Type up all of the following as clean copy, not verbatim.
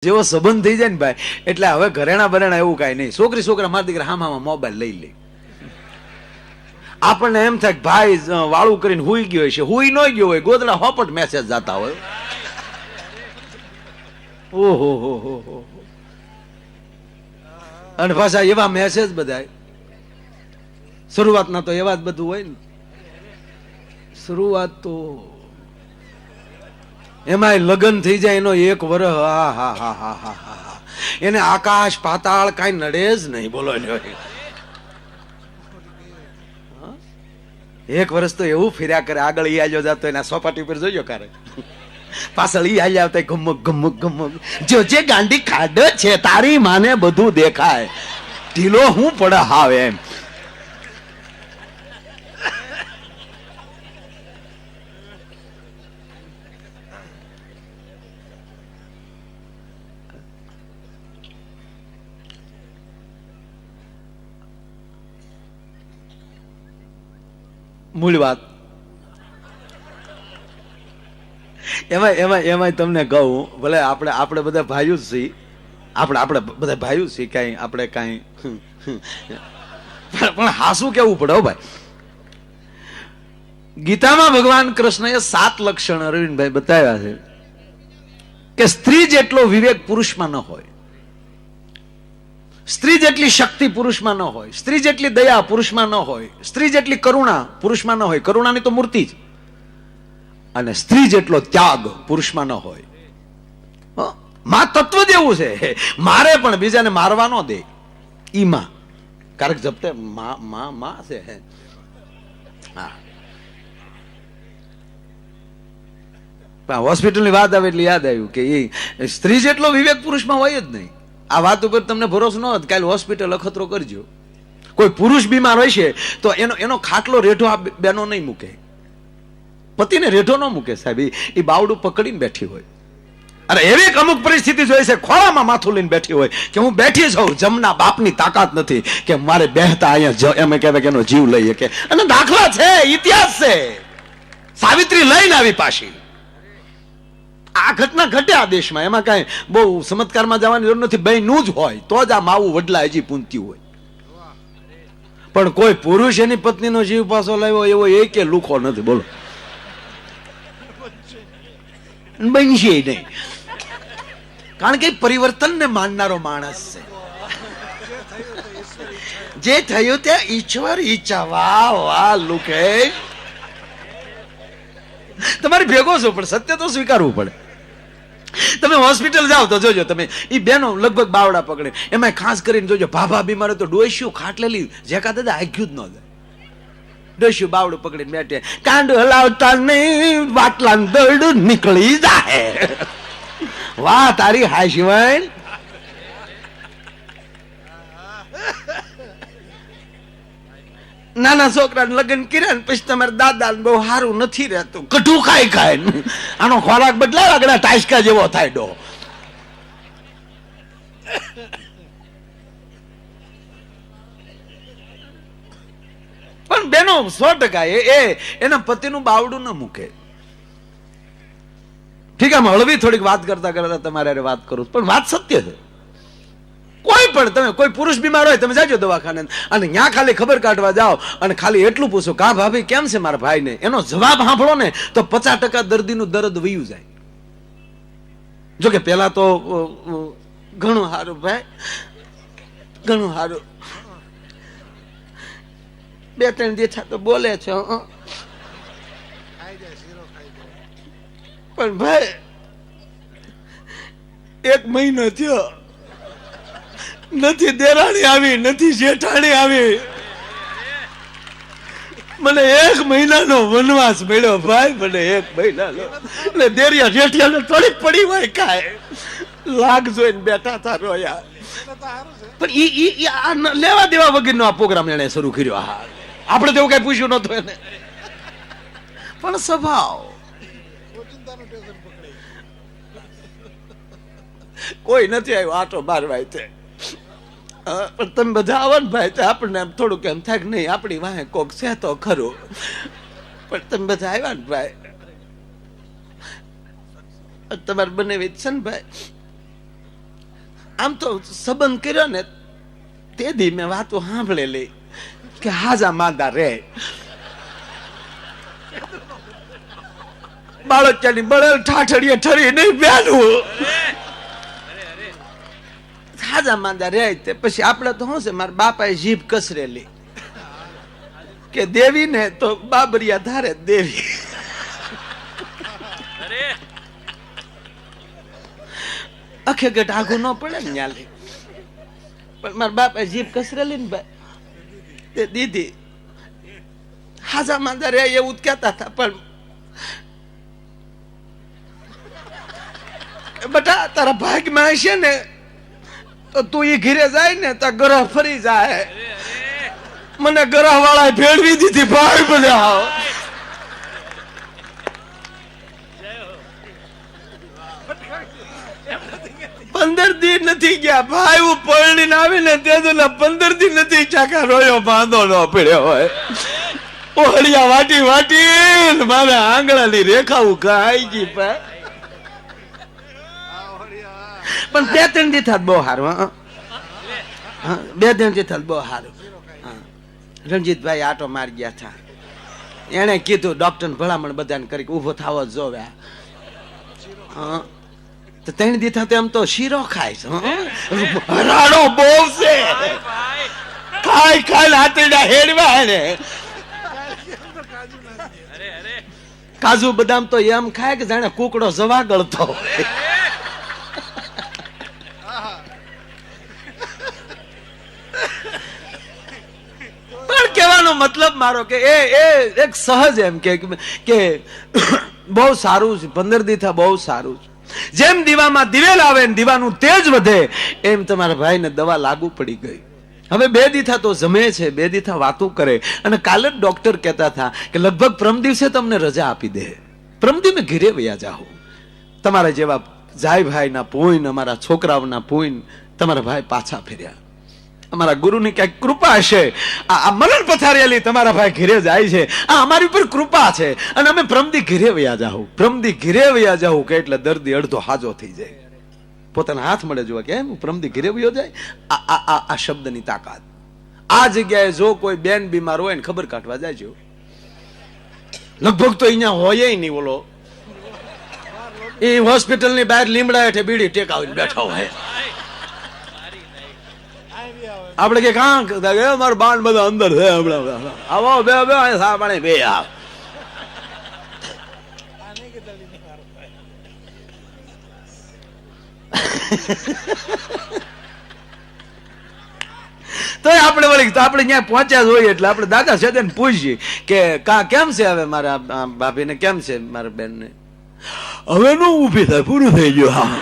જેવો સંબંધ થઈ જાય ને ભાઈ, એટલે હવે ઘરેણા બરેણા એવું કાંઈ નહીં. છોકરી છોકરા મારા દીકરા હામાં મોબાઈલ લઈ લે. આપણને એમ થાય ભાઈ વાળું કરીને હુઈ ગયો છે, હુઈ ન ગયો હોય, ગોદડા હોપટ મેસેજ જતા હોય. ઓહો હો હો હો. અને પાછા એવા મેસેજ બધા શરૂઆતના તો એવા જ બધું હોય ને. શરૂઆત તો એમાં લગ્ન થઈ જાય એનો 1 વર્ષ, હા હા હા હા હા હા, એને આકાશ પાતાળ કઈ નડે જ નહીં. બોલો 1 વર્ષ તો એવું ફર્યા કરે. આગળ ઈ આલ્યો જતો એના સોપાટી ઉપર જોજો કરે, પાછળ ઈ આલ્યા આવતા ગમક ગમક ગમક. જો જે ગાંડી ખાડ છે તારી માને બધું દેખાય, ઢીલો હું પડે હાવ એમ. મૂળ વાત એમાં તમને કહું, ભલે આપણે બધા ભાઈઓ જ છીએ, આપણે બધા ભાઈઓ છીએ, કઈ આપણે કઈ પણ હાસું કેવું પડે હો ભાઈ. ગીતામાં ભગવાન કૃષ્ણએ 7 લક્ષણ અરવિંદભાઈ બતાવ્યા છે કે સ્ત્રી જેટલો વિવેક પુરુષમાં ન હોય, સ્ત્રી જેટલી શક્તિ પુરુષમાં ન હોય, સ્ત્રી જેટલી દયા પુરુષમાં ન હોય, સ્ત્રી જેટલી કરુણા પુરુષમાં ન હોય, કરુણાની તો મૂર્તિ જ, અને સ્ત્રી જેટલો ત્યાગ પુરુષમાં ન હોય. માં તત્વ જેવું છે, મારે પણ બીજાને મારવા ન દે. ઈ માં કારક જપતે માં છે. હા, હોસ્પિટલની વાત આવે એટલે યાદ આવ્યું કે એ સ્ત્રી જેટલો વિવેક પુરુષમાં હોય જ નહીં. આ વાત ઉપર તમને ભરોસો ન હોય, કાલે હોસ્પિટલ અખતરો કરજો. કોઈ પુરુષ બીમાર હોય છે તો એનો ખાટલો રેઢો આ બેનો નહીં મૂકે, પતિને રેઢો ન મૂકે સાહેબ. એ બાવડું પકડીને બેઠી હોય. અરે એવી અમુક પરિસ્થિતિ જોઈ છે, ખોળામાં માથું લઈને બેઠી હોય કે હું બેઠી જાઉં, જમના બાપની તાકાત નથી કે મારે બેહતા અહીંયા એમ કહેવાય કે એનો જીવ લઈએ કે. અને દાખલા છે, ઇતિહાસ છે. સાવિત્રી લઈને આવી પાછી. આ ઘટના ઘટે આ દેશમાં, એમાં કઈ બહુ ચમત્કારમાં જવાની જરૂર નથી. બહેનું જ હોય તો જ આ માવું વડલા હજી પૂંતી હોય. પણ કોઈ પુરુષ એની પત્નીનો જીવ પાછો લાવ્યો એવો એક લુખો નથી. બોલો, બનશે નહીં. કારણ કે પરિવર્તનને માનનારો માણસ છે. જે થયું તે ઈશ્વર ઈચ્છા. વાહ વાહ લુકે, તમારે ભેગો છો પણ સત્ય તો સ્વીકારવું પડે. તમે હોસ્પિટલ જાઓ તો જોજો, તમે એ બેનો લગભગ બાવડા પકડે. એમાં ખાસ કરીને જોજો, ભાભા બીમાર તો ડોસ્યું ખાટલેલી જેકા દાદા આગ્યું જ ન જાય. ડોસ્યું બાવડું પકડીને બેઠે, કાંડ હલાવતા નહીં બાટલા દરડું નીકળી જાય. વાહ તારી હાશીવાય. નાના છોકરાને લગ્ન કર્યા ને પછી તમારા દાદા બહુ સારું નથી રહેતું, કઠું ખાય આનો ખોરાક બદલાય, આગળ ટાઈસકા જેવો થાય ડો. પણ બેનો 100% એના પતિનું બાવડું ન મૂકે. ઠીક, આમ હળવી થોડીક વાત કરતા કરતા તમારે વાત કરું, પણ વાત સત્ય છે. કોઈ પણ તમે કોઈ પુરુષ બીમાર હોય, તમે જાજો દવાખાને અને ત્યાં ખાલી ખબર કાઢવા જાઓ અને ખાલી એટલું પૂછો કા ભાભી કેમ છે મારા ભાઈને, એનો જવાબ સાંભળો ને તો 50% દર્દીનું દર્દ વયું જાય. જોકે પેલા તો ઘણું સારું ભાઈ, ઘણું સારું, 2-3 દિવસ તો બોલે છે, પણ ભાઈ 1 મહિનો થયો, નથી દેરાણી આવી, નથી જેઠાણી આવી, મને 1 મહિનાનો વનવાસ મળ્યો ભાઈ, મને 1 મહિનાનો. એટલે દેરિયા જેઠિયાને થોડીક પડી હોય કાંઈ લાગ જોઈને બેઠા હતા રોયા. પણ ઈ લેવા દેવા વગરનો આ પ્રોગ્રામ એને શરૂ કર્યો. હા, આપણે તો એવું કઈ પૂછ્યું નતું એને, પણ સ્વભાવ કોઈ નથી આવ્યો આટો મારવાય છે. પણ તમે બધા આવો ને ભાઈ તો આપણને થોડુંક એમ થાય કે નહીં આપણી વાહે કોક છે તો ખરું. પણ તમે બધા આવ્યા ને ભાઈ, તમારે બને છે ને ભાઈ, આમ તો સંબંધ કર્યો ને તે દી મેં વાતો સાંભળેલી કે હાજા માંદા રે બાળકની બળેલ ઠાઠડીએ ઠરી નહીં બેઠું હાજા માંદા રે. તે પછી આપણે તો શું છે, મારા બાપાએ જીભ કસરેલી કે દેવી ને તો બાબરિયા ધારે દેવી. અખે ગટ આઘું ન પડે ને ન્યાલી, પણ મારા બાપાએ જીભ કસરેલી ને ભાઈ તે દીધી હાજા માંદા રે એવું કહેતા હતા. પણ બટા તારા ભાગમાં હશે ને તો તું એ ઘીરે જાય ને તો ગ્રહ ફરી જાય. મને ગ્રહ વાળા ભેળવી દીધી ભાઈ બધા. પંદર દી નથી ગયા ભાઈ, હું પરણીને આવીને તે 15 દી નથી ચાકા રોયો બાંધો ન પડ્યો હોય. ઓહળિયા વાટી વાટી મારે આંગળાની રેખા ઉખાઈ ગઈ પણ 2-3 દી થાત બહુ સારું. 2-3 દી થાત બહુ સારું. રણજીતભાઈ આટો મારી ગયા હતા, એને કીધું ડોક્ટર ભલામણ બધાને કરી ઉભો થવો જોવે. તો 3 દી થતા એમ તો શીરો ખાય રાડો બહુ છે, ખાય ખાય હાથડા હેડવા ને કાજુ બદામ તો એમ ખાય કે જાણે કુકડો જવા ગળતો. પણ કહેવાનો મતલબ મારો કે એ એક સહજ એમ કે બહુ સારું છે, 15 દી થા બહુ સારું છે. જેમ દીવામાં દિવેલ આવે ને દીવાનું તેજ વધે એમ તમારા ભાઈને દવા લાગુ પડી ગઈ. હવે 2 દીથા તો જમે છે, 2 દીથા વાતો કરે. અને કાલે જ ડોક્ટર કહેતા હતા કે લગભગ પ્રમ દિવસે તમને રજા આપી દે, પ્રમ દિવસે ઘરે વયા જાઓ. તમારા જેવા જાય ભાઈના પૂન, અમારા છોકરાઓના પૂન તમારા ભાઈ પાછા ફેર્યા. અમારા ગુરુની ક્યાંક કૃપા હશે, આ મરણ પથારેલી તમારા ભાઈ ઘરે જાય છે, આ અમારી ઉપર કૃપા છે. અને અમે પ્રમદી ઘરે વયા જાઉં, પ્રમદી ઘરે વયા જાઉં કે એટલે દર્દી અડધો હાજો થઈ જાય. પોતાના હાથ મળે જોવા કે એમ પ્રમદી ઘરે વયો જાય. આ શબ્દની તાકાત. આ જગ્યાએ જો કોઈ બેન બીમાર હોય ને ખબર કાઢવા જાય, લગભગ તો અહીંયા હોય નહીં. બોલો એ હોસ્પિટલની બહાર લીમડા હેઠે બીડી ટેકાવીને બેઠા હોય. આપણે કે કાં મારું બાણ બધા અંદર છે, આવો બે સામાણે બે આવ. તો આપણે વળી આપણે ત્યાં પહોંચ્યા જ હોય એટલે આપણે દાદા છે ને પૂછીએ કે કેમ છે હવે મારા ભાભીને, કેમ છે મારા બેનને. હવે નું ઊભી થાય, પૂરું થઈ ગયું. હા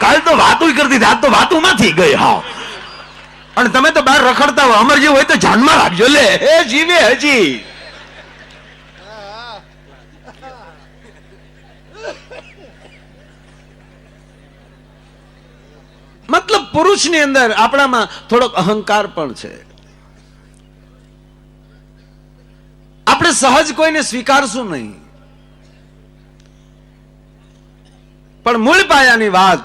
કાલ તો વાતું કરતી હતી, આજ તો વાતું માંથી ગઈ. હા અને તમે તો બહાર રખડતા હોય, અમર જે હોય તો જાનમાં રાખજો. લે એ જીવે હજી. મતલબ પુરુષની અંદર આપણામાં થોડોક અહંકાર પણ છે. આપણે સહજ કોઈને સ્વીકારશું નહીં. પણ મૂળ પાયાની વાત,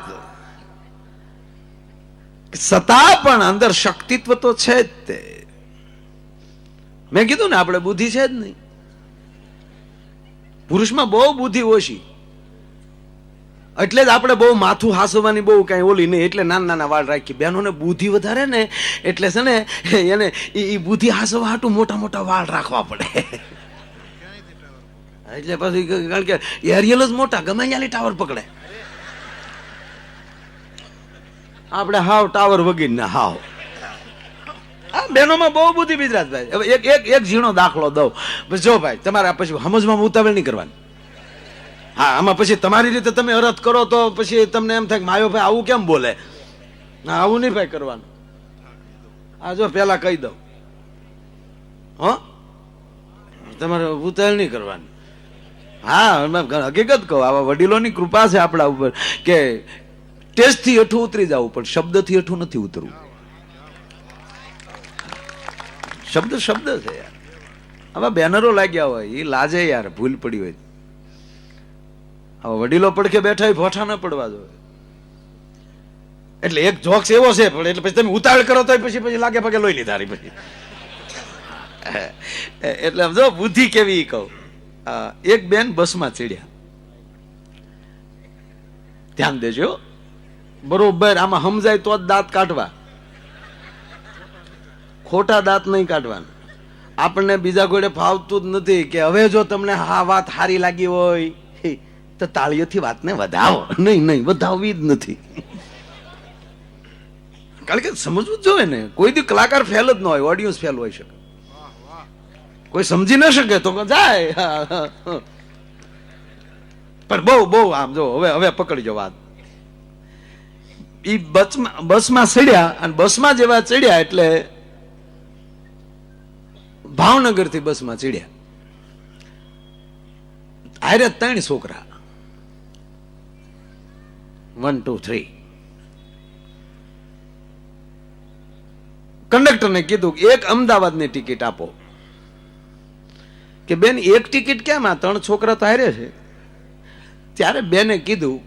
છતાં પણ અંદર શક્તિત્વ તો છે જ. તે મેં કીધું ને આપણે બુદ્ધિ છે જ નહીં. પુરુષમાં બહુ બુદ્ધિ ઓછી, એટલે જ આપણે બહુ માથું હાસવાની બહુ કઈ ઓલી નહીં, એટલે નાના નાના વાળ રાખી. બહેનોને બુદ્ધિ વધારે ને એટલે છે ને એને એ બુદ્ધિ હાસવા હાટું મોટા મોટા વાળ રાખવા પડે. એટલે પછી કારણ કે એરિયલ જ મોટા, ગમે ત્યાંની ટાવર પકડે. આપણે હાવ ટાવર વગી ને હાવ. આ બહેનોમાં બહુ બુદ્ધિ ગુજરાતભાઈ. હવે એક ઝીણો દાખલો દઉં. જો ભાઈ તમારે પછી સમજવામાં ઉતાવળ નહીં કરવાની. હા આમાં પછી તમારી રીતે તમે અરથ કરો તો પછી તમને એમ થાય કે માયો ભાઈ આવું કેમ બોલે. હા આવું નહીં ભાઈ કરવાનું. આ જો પેલા કહી દઉં, હો તમારે ઉતાવળ નહીં કરવાની. હા હકીકત કહું, આવા વડીલોની કૃપા છે આપણા ઉપર કે ટેસ્ટ થી હેઠું ઉતરી જવું, પણ શબ્દ થી હેઠું નથી ઉતરવું. શબ્દ શબ્દ છે યાર. આવા બેનરો લાગ્યા હોય એ લાજે યાર, ભૂલ પડી હોય. આવા વડીલો પડખે બેઠા ભોઠા ન પડવા જોઈએ. એટલે એક જોક્સ એવો છે પણ એટલે પછી તમે ઉતાવળ કરો તો પછી લાગે પગે લોહી લીધા પછી. એટલે જો બુદ્ધિ કેવી કહું. એક બેન બસમાં ચડ્યા, ધ્યાન દેજો બરોબર, આમાં સમજાય તો જ દાંત કાઢવા, ખોટા દાંત નહીં કાઢવાના. આપણને બીજા ઘોડે ફાવતું જ નથી કે હવે જો તમને હા વાત સારી લાગી હોય તો તાળીઓથી વાતને વધાવો. નહીં, વધાવવી જ નથી. કારણ કે સમજવું જ જોઈએ ને, કોઈ દી કલાકાર ફેલ જ ન હોય, ઓડિયન્સ ફેલ હોય શકે. કોઈ સમજી ન શકે તો જાય. પણ બહુ આમ જો હવે પકડજો વાત. ઈ બસમાં ચડ્યા અને બસમાં જેવા ચડ્યા એટલે ભાવનગર થી બસમાં ચડ્યા. આરે 3 છોકરા, 1 2 3. કંડક્ટરને કીધું એક અમદાવાદની ટિકિટ આપો. કે બેન એક ટિકિટ કેમ, આ 3 છોકરા તો હારે છે. ત્યારે બેને કીધું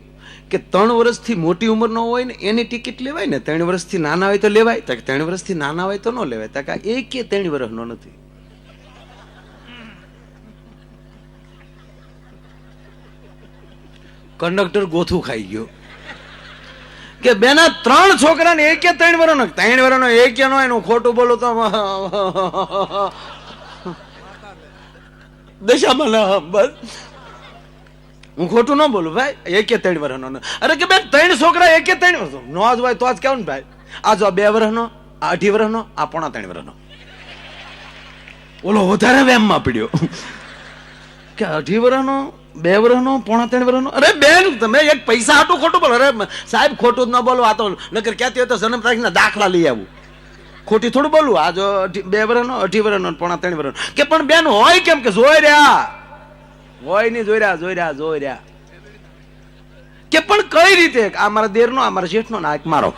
કે 3 વર્ષથી મોટી ઉંમરનો હોય ને એની ટિકિટ લેવાય ને, 3 વર્ષથી નાના હોય તો લેવાય. 3 વર્ષથી નાના હોય તો ન લેવાય. એક 3 વર્ષનો નથી. કંડક્ટર ગોથું ખાઈ ગયો કે બેના 3 છોકરા ને એક 3 વર્ષનો, 3 વર્ષનો એક નો એનું ખોટું બોલો તો દશામાં બસ હું ખોટું ન બોલું ભાઈ. એક 3 વર્ષનો. અરે કે બેન 3 છોકરા એક 3 વર્ષ નો જ હોય તો જ કેવું ને ભાઈ. આ જો 2 વર્ષનો, આ 2.5 વર્ષનો, આ 3.5 વર્ષનો. ઓલો વધારે વેમમાં પડ્યો કે 2.5 વર્ષનો, 2 વર્ષનો, 3.5 વર્ષનો. અરે બેન તમે એક પૈસા હાટું ખોટું બોલો. અરે સાહેબ ખોટું જ ન બોલો, આ તો નકર ક્યાંથી હોય તો જન્મ તારીખના દાખલા લઈ આવું. ખોટી થોડું બોલું. આ જો 2 વર્ષનો, 2.5 વર્ષનો, 3.5 વર્ષનો. કે પણ બેન હોય કેમ કે જોઈ રહ્યા હોય નહીં, જોઈ રહ્યા કે પણ કઈ રીતે. આ મારા દેરનો, આ મારા શેઠનો, ના એક મારો.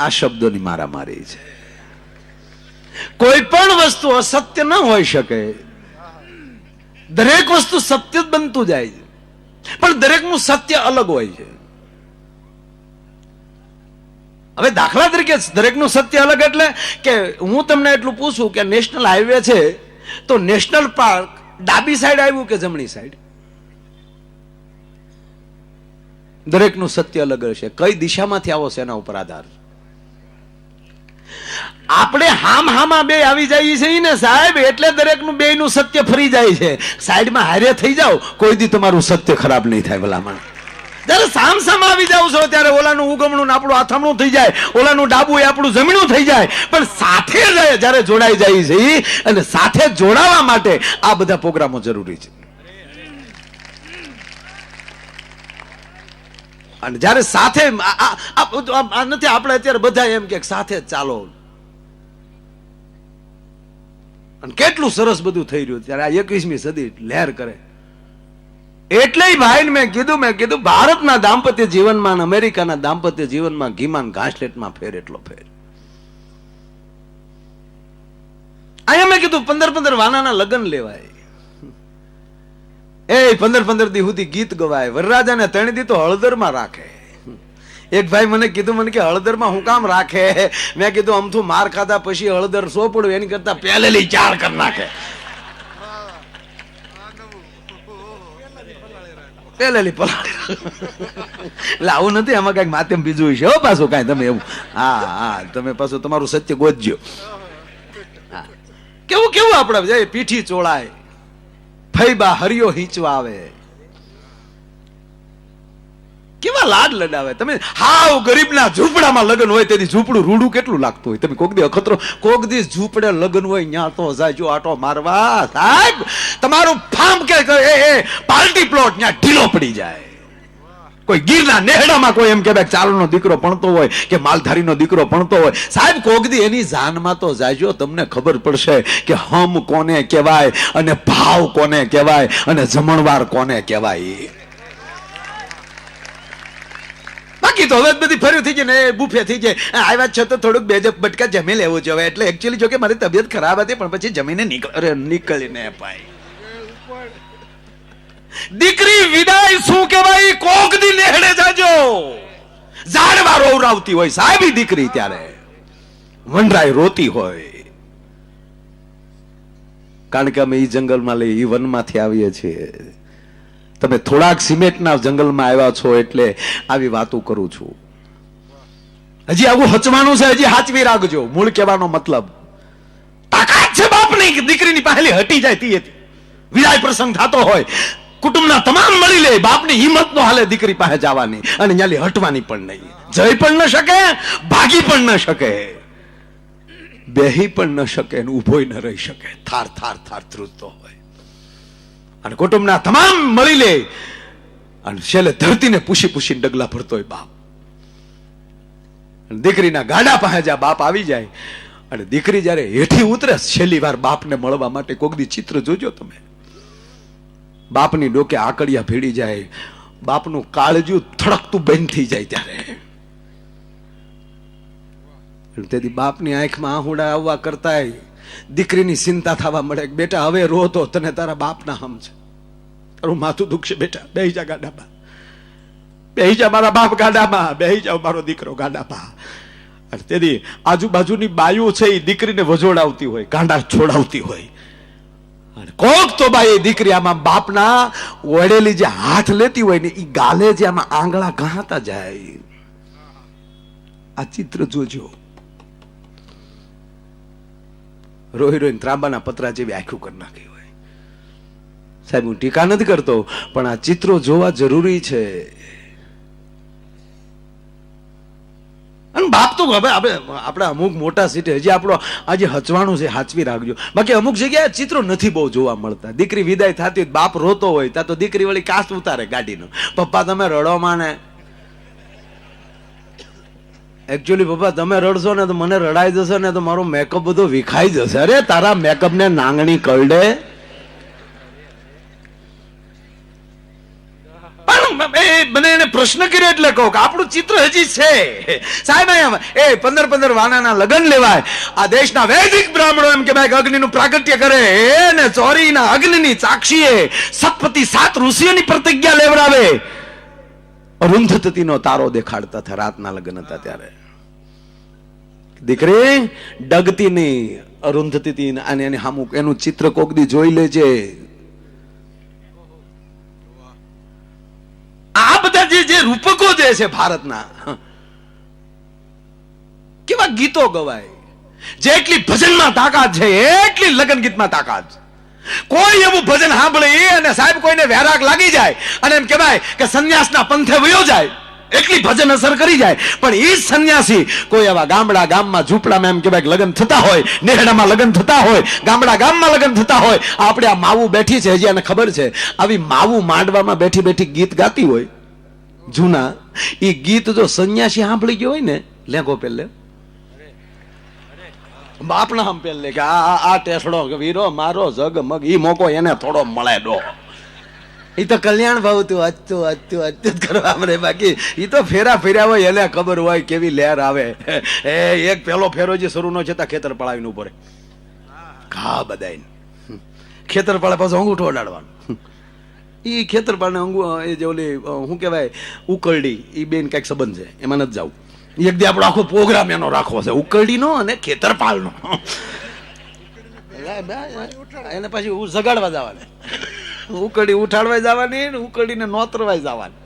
આ શબ્દોની મારામારી છે. કોઈ પણ વસ્તુ અસત્ય ન હોઈ શકે. દરેક વસ્તુ સત્ય જ બનતું જાય છે, પણ દરેકનું સત્ય અલગ હોય છે. હવે દાખલા તરીકે દરેકનું સત્ય અલગ એટલે કે હું તમને એટલું પૂછું કે નેશનલ હાઈવે છે તો નેશનલ પાર્ક ડાબી સાઈડ આવ્યું કે જમણી સાઈડ? દરેકનું સત્ય અલગ હશે. કઈ દિશામાંથી આવો છે એના ઉપર આધાર. આપણે હામાં બે આવી જઈએ છીએ ને સાહેબ, એટલે દરેકનું બેયનું સત્ય ફરી જાય છે. સાઈડમાં હારે થઈ જાઓ, કોઈ દી તમારું સત્ય ખરાબ નહીં થાય. ભલામણ જયારે સામ આવી જાવ છો ત્યારે ઓલાનું ઉગમણું ને આપણું આથમણું થઈ જાય, ઓલાનું ડાબું એ આપણું જમીણું થઈ જાય. પણ સાથે જયારે જોડાઈ જાય છે અને સાથે જોડાવા માટે આ બધા પ્રોગ્રામો જરૂરી છે. અને જયારે સાથે નથી, આપણે અત્યારે બધા એમ કે સાથે જ ચાલો, અને કેટલું સરસ બધું થઈ રહ્યું. ત્યારે આ 21મી સદી લહેર કરે. એટલે ભાઈ મેં કીધું ભારતના દાંપત્ય જીવનમાં અને અમેરિકાના દાંપત્ય જીવનમાં ઘીમાન ઘાસલેટમાં ફેર એટલો ફેર. અહીંયા મેં કીધું 15 વાનાના લગ્ન લેવાય, એ 15 દી સુધી ગીત ગવાય, વરરાજાને 3 દી તો હળદરમાં રાખે. એક ભાઈ મને કીધું, મને કે હળદરમાં હું કામ રાખે? મેં કીધું અમથું માર ખાધા પછી હળદર સોપડું એની કરતા પહેલેલી 4 કરી નાખે. પહેલેલી પલાળી. એટલે આવું નથી, આમાં કઈક માધ્યમ બીજું છે હો પાછું કઈ. તમે એવું હા તમે પાછું તમારું સત્ય ગોતજો. કેવું આપડે પીઠી ચોળાય, ફૈબા હરિયો હીંચવા આવે, કેવા લાડ લડાવે. તમે હાવ ગરીબના ઝૂંપડામાં લગ્ન હોય તેથી ઝૂંપડું રૂડું કેટલું લાગતું હોય. તમે કોક દી અખતરો, કોક દી ઝૂંપડે લગ્ન હોય ત્યાં તો જાજો આટો મારવા સાહેબ, તમારું ફાર્મ કે પાર્ટી પ્લોટ ત્યાં ઢીલો પડી જાય. કોઈ ગીરના નેહડામાં કોઈ એમ કે ચાલનો દીકરો ભણતો હોય કે માલધારીનો દીકરો ભણતો હોય, સાહેબ કોક દી એની જાનમાં તો જાજો, તમને ખબર પડશે કે હમ કોને કહેવાય અને ભાવ કોને કહેવાય અને જમણવાર કોને કહેવાય. બાકી તો હવે બધી ફર્યું થઈ જાય ને, બુફે થઈ જાય. આવ્યા છે તો થોડુંક બે બટકા જમી લેવું જોઈએ. એટલે એકચ્યુઅલી જો કે મારી તબિયત ખરાબ હતી પણ પછી જમીને નીકળીને અપાય. દીકરી વિદાય શું કહેવાય? કોક દી નેહડે જાજો. ઝાડવા રોવરાવતી હોય સાહેબ દીકરી, ત્યારે વનરાય રોતી હોય. કારણ કે અમે ઈ જંગલમાં લઈ ઈ વનમાંથી આવીએ છીએ. તમે થોડાક સિમેન્ટના જંગલમાં આવ્યા છો એટલે આવી વાતો કરું છું. હજી આવું હચવાનું છે, હજી હાચવી રાખજો. મૂળ કહેવાનો મતલબ તાકાત છે બાપની દીકરીની પહેલી હટી જાય તી વિદાય પ્રસંગ થતો હોય, કુટુંબના તમામ મળી લે, બાપની હિંમત નો હાલે દીકરી પાસે જવાની અને ન્યાલી હટવાની પણ નહીં. જઈ પણ ન શકે, ભાગી પણ ન શકે, બેહી પણ ન શકે, ઉભોય ન રહી શકે. થાર થાર થાર ધ્રુજતો હોય અને કુટુંબના તમામ મળી લે અને છેલ્લે ધરતીને પૂછી પૂછીને ડગલા ભરતો હોય બાપ. દીકરીના ગાડા પાસે જા બાપ આવી જાય અને દીકરી જયારે હેઠી ઉતરે છેલ્લી વાર બાપને મળવા માટે, કોક દી ચિત્ર જોજો તમે. બાપની ડોકે આકડિયા ભેડી જાય, બાપનું કાળજું થડકતું બંધ થઈ જાય ત્યારે તેથી બાપની આંખમાં આહુડા આવવા કરતા દીકરીની ચિંતા થવા મળે. બેટા હવે રો તો તને તારા બાપના હમ છે, તારું માથું દુખશે, બેટા બેહી જા ગાડામાં, બેહી જા મારા બાપ ગાડામાં, બેહી જાવ મારો દીકરો ગાડામાં. અને તેથી આજુબાજુની બાયું છે એ દીકરીને વજોડાવતી હોય, ગાંડા છોડાવતી હોય. અને કોક તો બાઈ દીકરી આમાં બાપના વડેલી જે હાથ લેતી હોય ને એ ગાલે જે આમાં આંગળા ઘાતા જાય. આ ચિત્ર જોજો. રોઈ રોઈને ત્રાંબાના પતરા જેવી આંખું કરી નાખી હોય. સાહેબ હું ટીકા નથી કરતો, પણ આ ચિત્રો જોવા જરૂરી છે. અને બાપ તો હવે આપણે અમુક મોટા સીટે હજી આપણો આજે હચવાનું છે, હાચવી રાખજો. બાકી અમુક જગ્યાએ ચિત્રો નથી બહુ જોવા મળતા. દીકરી વિદાય થતી હોય, બાપ રોતો હોય, ત્યાં તો દીકરી વળી કાચ ઉતારે ગાડીનો, પપ્પા તમે રડો માને. એકચ્યુઅલી પપ્પા તમે રડશો ને તો મને રડાઈ જશે ને તો મારો મેકઅપ બધો વિખાઈ જશે. અરે તારા મેકઅપ ને નાંગણી કરડે. મને એને પ્રશ્ન કર્યો એટલે કહું કે આપણું ચિત્ર હજી છે સાહેબ. એ 15 વાનાના લગ્ન લેવાય. આ દેશના વૈદિક બ્રાહ્મણો એમ કે ભાઈ અગ્નિનું પ્રાગટ્ય કરે ને ચોરીના અગ્નિની સાક્ષીએ સતપતિ 7 ઋષિઓની પ્રતિજ્ઞા લેવડાવે. અરુંધતીનો તારો દેખાડતા હતા રાતના લગ્ન હતા ત્યારે. દીકરી ડગતી નહીં, અરુંધતી અને એની સામું એનું ચિત્ર કોક દી જોઈ લેજે. આ બધા જે રૂપકો જે છે ભારતના, કેવા ગીતો ગવાય. જેટલી ભજનમાં તાકાત છે એટલી લગ્ન ગીતમાં તાકાત. કોઈ એવું ભજન સાંભળે અને સાહેબ કોઈને વેરાગ લાગી જાય અને એમ કહેવાય કે સંન્યાસના પંથે વયો જાય, એટલી ભજન અસર કરી જાય. પણ એ સંન્યાસી કોઈ એવા ગામમાં ઝૂંપડામાં એમ કહેવાય લગ્ન થતા હોય, નેહડામાં લગ્ન થતા હોય, ગામમાં લગ્ન થતા હોય. આપણે આ માવું બેઠી છે, હજી આને ખબર છે, આવી માવું માંડવામાં બેઠી બેઠી ગીત ગાતી હોય જૂના. એ ગીત જો સંન્યાસી સાંભળી ગયો હોય ને, લેગો પહેલે બાપના આમ પહેલે કે આ ટેસડો વીરો મારો જગમગ, ઈ મોકો એને થોડો મળે ડો. એ તો કલ્યાણ ભાવ તું અચ્યું કરવા મળે. બાકી એ તો ફેર્યા હોય એને ખબર હોય કેવી લહેર આવે. એક પેલો ફેરો જે શરૂ નો છતાં ખેતર પડાવીને ઉપર ઘા બધાઈને ખેતર પાડે પાછું અંગૂઠો અડાડવાનું. એ ખેતર પાડે એ જે ઓલી શું કહેવાય ઉકરડી, એ બેન કઈક સંબંધ છે, એમાં નથી જવું. એક દી આપણો આખો પ્રોગ્રામ એનો રાખવો છે, ઉકરડીનો અને ખેતરપાલનો. એને પછી જગાડવા જવાને, ઉકરડી ઉઠાડવા જવાની, ઉકરડીને નોતરવા જવાની.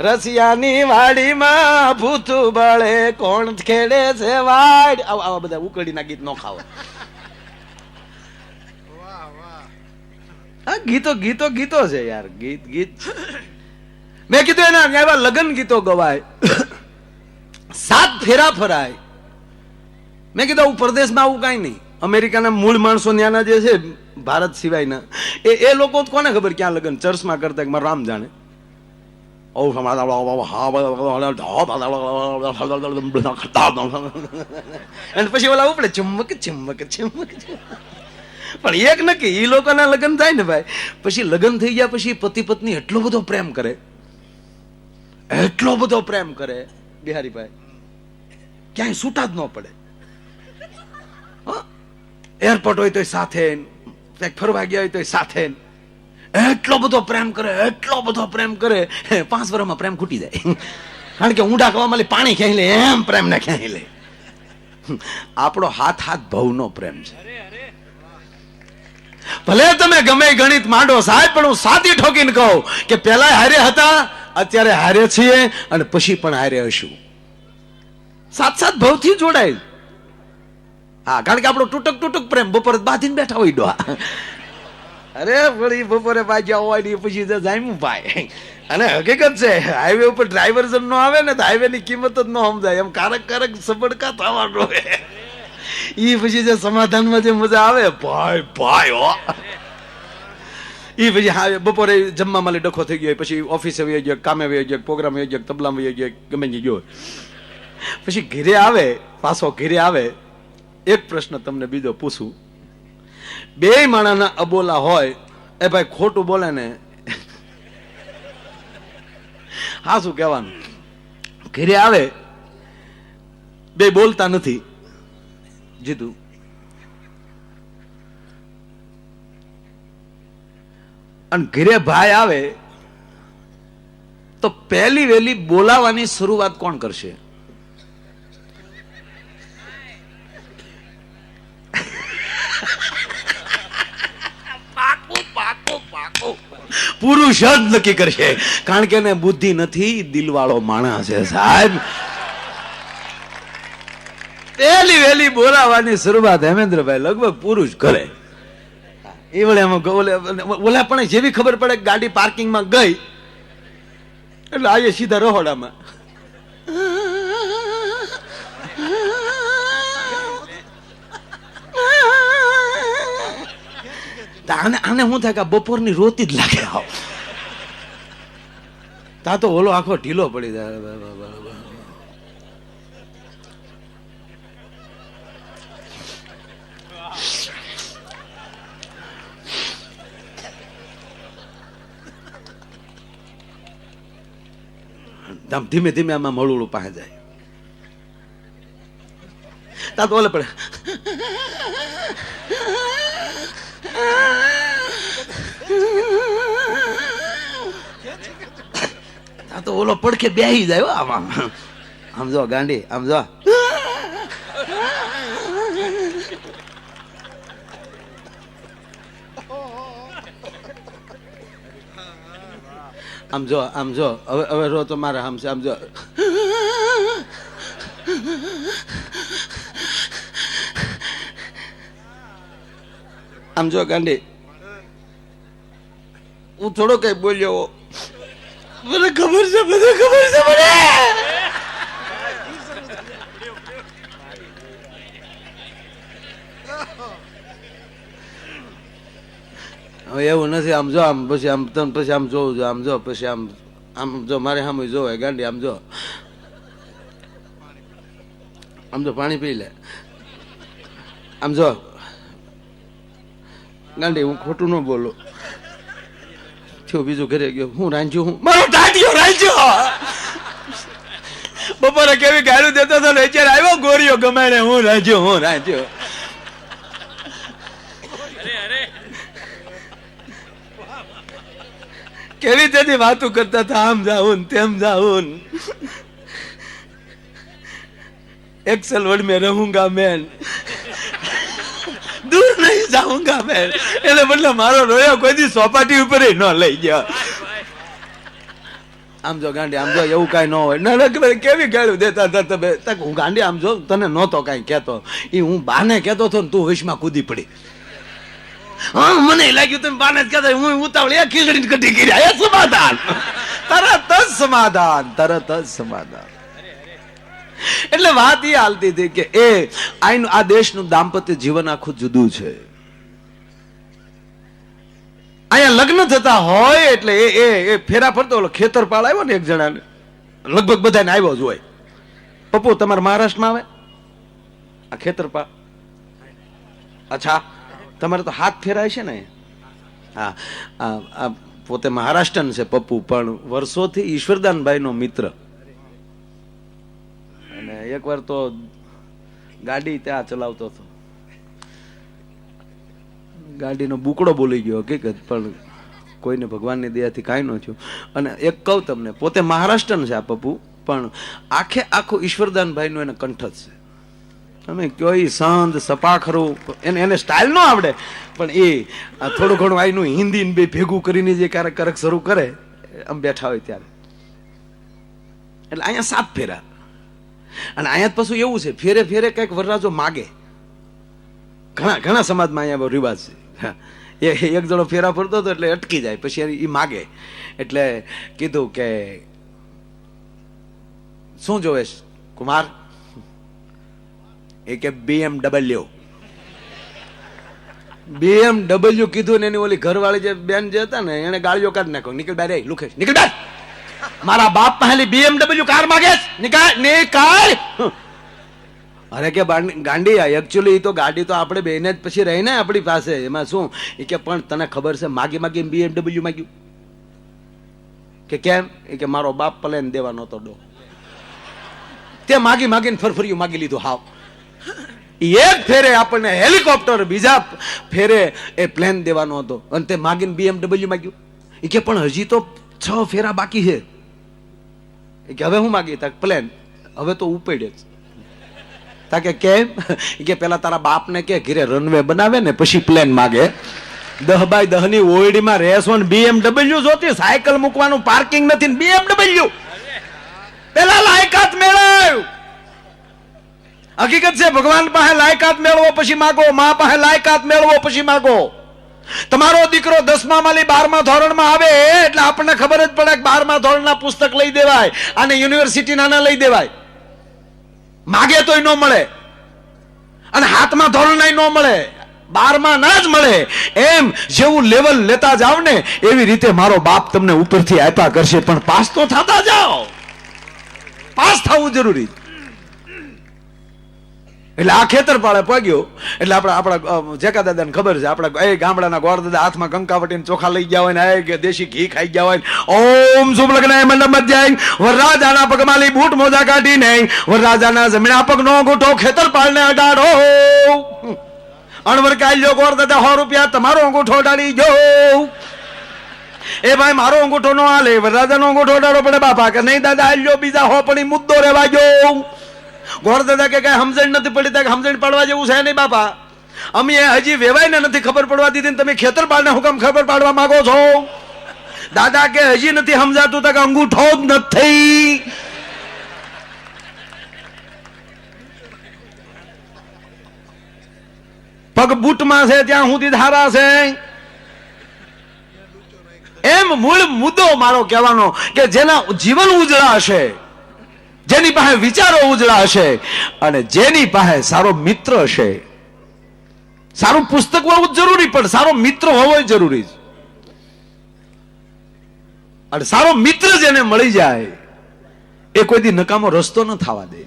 રસિયાની વાડીમાં ભૂતું બળે કોણ ખેડે છે વાડ, આવા બધા ઉકરડીના ગીત નો ખાવ. હા ગીતો છે યાર, ગીત. મેં કીધું એના એવા લગ્ન ગીતો ગવાય, 7 ફેરા ફરાય. મેં કીધું આવું પરદેશમાં આવું કઈ નહીં. અમેરિકાના મૂળ માણસો ત્યાંના જે છે ભારત સિવાયના એ લોકો કોને ખબર ક્યાં લગ્ન ચર્ચમાં કરતા, મારા રામ જાણે. અને પછી ઓલા ઉપડે ચુમ્મક. પણ એક નક્કી, એ લોકોના લગ્ન થાય ને ભાઈ, પછી લગ્ન થઈ ગયા પછી પતિ પત્ની એટલો બધો પ્રેમ કરે બિહારીભાઈ, ક્યાંય છૂટા જ ન પડે. એરપોર્ટ હોય તો સાથે, ક્યાંક ફરવા ગયા હોય તો સાથે, એટલો બધો પ્રેમ કરે, એટલો બધો પ્રેમ કરે, 5 વર્ષમાં પ્રેમ ખૂટી જાય. કારણ કે ઊંડા કવામાં પાણી ખેંચી લે એમ પ્રેમ ને ખેંચી લે. આપણો હાથ ભવનો પ્રેમ છે. ભલે તમે ગમે ગણિત માંડો સાહેબ, પણ હું સાદી ઠોકીને કહું કે પેલા હારે હતા, અત્યારે હારે છીએ અને પછી પણ હારે હશું. સાત ભવથી જોડાય. હા, કારણ કે આપણો તૂટક પ્રેમ બપોરે બાંધીને બેઠા હોય ડોહા. અરે વળી બપોરે બાજ્યા હોય ને પછી જામ્યું ભાઈ. અને હકીકત છે, હાઈવે ઉપર ડ્રાઈવર ન આવે ને તો હાઈવે ની કિંમત જ ન સમજાય. એમ કારક સબડકા થવાનો. ઈ પછી જે સમાધાનમાં જે મજા આવે ભાઈ હો, ઈ પછી હા બપોરે જમવા માટે ડખો થઈ ગયો, પછી ઓફિસે વહી ગયો, કામે વહી ગયો, પ્રોગ્રામ વહી ગયો, તબલામાં વહી ગયો, ગમે ગયો. પછી ઘરે આવે, પાછો ઘરે આવે. એક પ્રશ્ન તમને બીજો પૂછું. 2 માણાના અબોલા હોય, એ ભાઈ ખોટું બોલે ને હા શું કહેવાનું. ઘરે આવે, 2 બોલતા નથી, જીતું. અને ઘરે ભાઈ આવે તો પહેલી વહેલી બોલાવાની શરૂઆત કોણ કરશે? પુરુષ જ નક્કી કરશે. કારણ કે એને બુદ્ધિ નથી, દિલવાળો માણસ છે સાહેબ. પહેલી વહેલી બોલાવાની શરૂઆત હેમેન્દ્રભાઈ લગભગ પુરુષ કરે. એ વળે ઓલા પણ જેવી ખબર પડે ગાડી પાર્કિંગમાં ગઈ એટલે આજે સીધા રહોડામાં. આને શું થાય કે બપોરની રોતી જ લાગે. તા તો ઓલો આખો ઢીલો પડી જાય. ધીમે ધીમે આમાં મળું પાસે જાય. તા તો ઓલે પડે. તો ઓલો પડખે બેહી જાય. આમાં આમ જો ગાંડી, આમ જો આમ જો હવે રો તો મારે આમ છે. આમ જો આમ જો ગાંડી, હું થોડો કઈ બોલ્યો, મને ખબર છે, મને ખબર છે મને. હવે એવું નથી. આમ જો આમ પછી આમ તને પછી આમ જોવું જો, આમ જો પછી આમ જો મારે સામે જોવે ગાંડી. આમ જો પાણી પી લે. આમ જો ગાંડી, હું ખોટું ન બોલું. બીજું ઘરે ગયો, હું રાંધ્યું, હું મારો ટાટિયો રાંધ્યો. બપોરે કેવી ગાળું દેતો હતો, અત્યારે આવ્યો ગોરીઓ ગમાડે, હું રાંધ્યો. કેવી તેથી વાતું કરતા હતા, આમ જાઉં તેમ જાઉં. एक्सेल वर्ड में रहूंगा मैं, दूर नहीं जाऊंगा मैं. એટલે મતલબ મારો રોયો કોઈ દી સોપાટી ઉપર ન લઈ ગયો. આમ જો ગાંડી, આમ જો એવું કઈ ન હોય. ના કેવી ગાળું દેતા હતા તમે. હું ગાંડી આમ જો તને નહોતો કઈ કેતો, એ હું બાને કેતો હતો ને તું વિશમાં કૂદી પડી. હા મને લાગ્યું તમે બાને જ કહેતા, હું ઉતાવળ એક ખીચડી કટી કર્યા. એ સમાધાન, તરત જ સમાધાન. એટલે વાત એ હાલતી હતી કે આ દેશનું દાંપત્ય જીવન આખું જુદું છે. અહીંયા લગ્ન થતા હોય એટલે એ ફેરા ફરતો ઓલો ખેતરપાળ આવ્યો ને એક જણાને, લગભગ બધાને આવ્યો જ હોય. પપ્પુ તમારે મહારાષ્ટ્રમાં આવે આ ખેતરપાળ? અચ્છા, તમારે તો હાથ ફેરાય છે ને. હા, પોતે મહારાષ્ટ્રન છે પપ્પુ, પણ વર્ષોથી ઈશ્વરદાનભાઈ નો મિત્ર. અને એકવાર તો ગાડી ત્યાં ચલાવતો હતો, ગાડીનો બુકડો બોલી ગયો હકીકત, પણ કોઈને ભગવાનની દયાથી કાંઈ ન થયું. અને એક કહું તમને, પોતે મહારાષ્ટ્રન છે આ પપ્પુ, પણ આખે આખું ઈશ્વરદાનભાઈનું એને કંઠ જ છે. તમે કયો એ સંત સપાખરું એને સ્ટાઇલ ન આવડે, પણ એ થોડું ઘણું આઈનું હિન્દી બે ભેગું કરીને જે ક્યારેક શરૂ કરે આમ બેઠા હોય ત્યારે. એટલે અહીંયા 7 ફેરા. અને અહીંયા પાછું એવું છે, ફેરે ફેરે કંઈક વરરાજો માગે. ઘણા સમાજમાં અહીંયા રિવાજ છે. એક જણો ફેરા ફરતો હતો એટલે અટકી જાય, પછી એ માગે. એટલે કીધું કે શું જોવેશ કુમાર? એ કે BMW. કીધું ને એની ઓલી ઘરવાળી જે બેન જે હતા ને એને ગાળીઓ કાઢી નાખો. નીકળ બાર, લુખેશ નીકળ બાર, મારા બાપ પહેલી BMW કાર માગે, નીકળ. અરે કે ગાંડી, એકચ્યુઅલી તો ગાડી તો આપણે બેને જ પછી રહીને આપણી પાસે, એમાં શું? એ કે પણ તને ખબર છે માગી BMW માગ્યું? કે કેમ? એ કે મારો બાપ પ્લેન દેવા નહોતો ડો, તે માગીને ફરફરિયું માગી લીધું. હાવ એક ફેરે આપણને હેલિકોપ્ટર, બીજા ફેરે એ પ્લેન દેવાનો હતો, અને તે માગીને BMW માગ્યું. એ કે પણ હજી તો 6 ફેરા બાકી છે. એ કે હવે હું માગી? તક પ્લેન. હવે તો ઉપડે જ. તાકે કેમ? કે પેલા તારા બાપને કે ઘરે રનવે બનાવે ને પછી પ્લેન માગે. 10 બાય 10 ની ઓયડીમાં રહેશો ને BMW જોતી, સાયકલ મૂકવાનું પાર્કિંગ નથી ને BMW. પેલા લાયકાત મેળવ. હકીકત છે, ભગવાન પાસે લાયકાત મેળવો પછી માગો, મા પાસે લાયકાત મેળવો પછી માગો. તમારો દીકરો 10મા માલી 12મા ધોરણમાં આવે એટલે આપણને ખબર જ પડે કે 12મા ધોરણના પુસ્તક લઈ દેવાય, અને યુનિવર્સિટી નાના લઈ દેવાય. માગે તોય ન મળે, અને 7મા ધોરણના ન મળે, 12મા ના જ મળે. એમ જેવું લેવલ લેતા જાવ ને એવી રીતે મારો બાપ તમને ઉપરથી આપ્યા કરશે, પણ પાસ તો થતા જાઓ. પાસ થવું જરૂરી. એટલે આ ખેતર પાળે પગ્યો એટલે આપણા જેકા દાદાને ખબર છે, આપણા એ ગામડાના ગોળ દાદા હાથમાં કંકાવટીને ચોખા લઈ ગયા હોય ને દેશી ઘી ખાઈ ગયા હોય. ઓમ શુભ લગ્ન મંડપ જાય, વરરાજાના પગમાલી બૂટ મોજા કાઢી નહીં, વરરાજાના જમીના પગનો અંગૂઠો ખેતર પાળને અડાડો. અણવર કાલ્યો ગોળ દાદા 100 રૂપિયા તમારો અંગૂઠો અડાડી જો. એ ભાઈ મારો અંગૂઠો નો હાલે, વરરાજાનો અંગૂઠો અડાડો પડે બાપા. કે નહીં દાદા આલ્યો બીજા 100 પણ મુદ્દો રહેવા જો. ગોળ દાદા કે કઈ સમજણ નથી પડી, તક સમજણ પડવા જેવું છે નહીં બાપા. અમે હજી વેવાઈને નથી ખબર પડવા દીધી, તમે ખેતર પાડને હુકમ ખબર પાડવા માંગો છો? દાદા કે હજી નથી સમજાતું, તક અંગૂઠો જ નથી. પગ બૂટમાં છે ત્યાં સુધી ધારા છે. એમ મૂળ મુદ્દો મારો કહેવાનો કે જેના જીવન ઉજળા હશે, જેની પાસે વિચારો ઉજળા હશે, અને જેની પાસે સારો મિત્ર હશે. સારું પુસ્તક હોવું જરૂરી, પણ સારો મિત્ર હોવો જરૂરી છે. અને સારો મિત્ર જેને મળી જાય એ કોઈ દી નકામો રસ્તો ન થવા દે,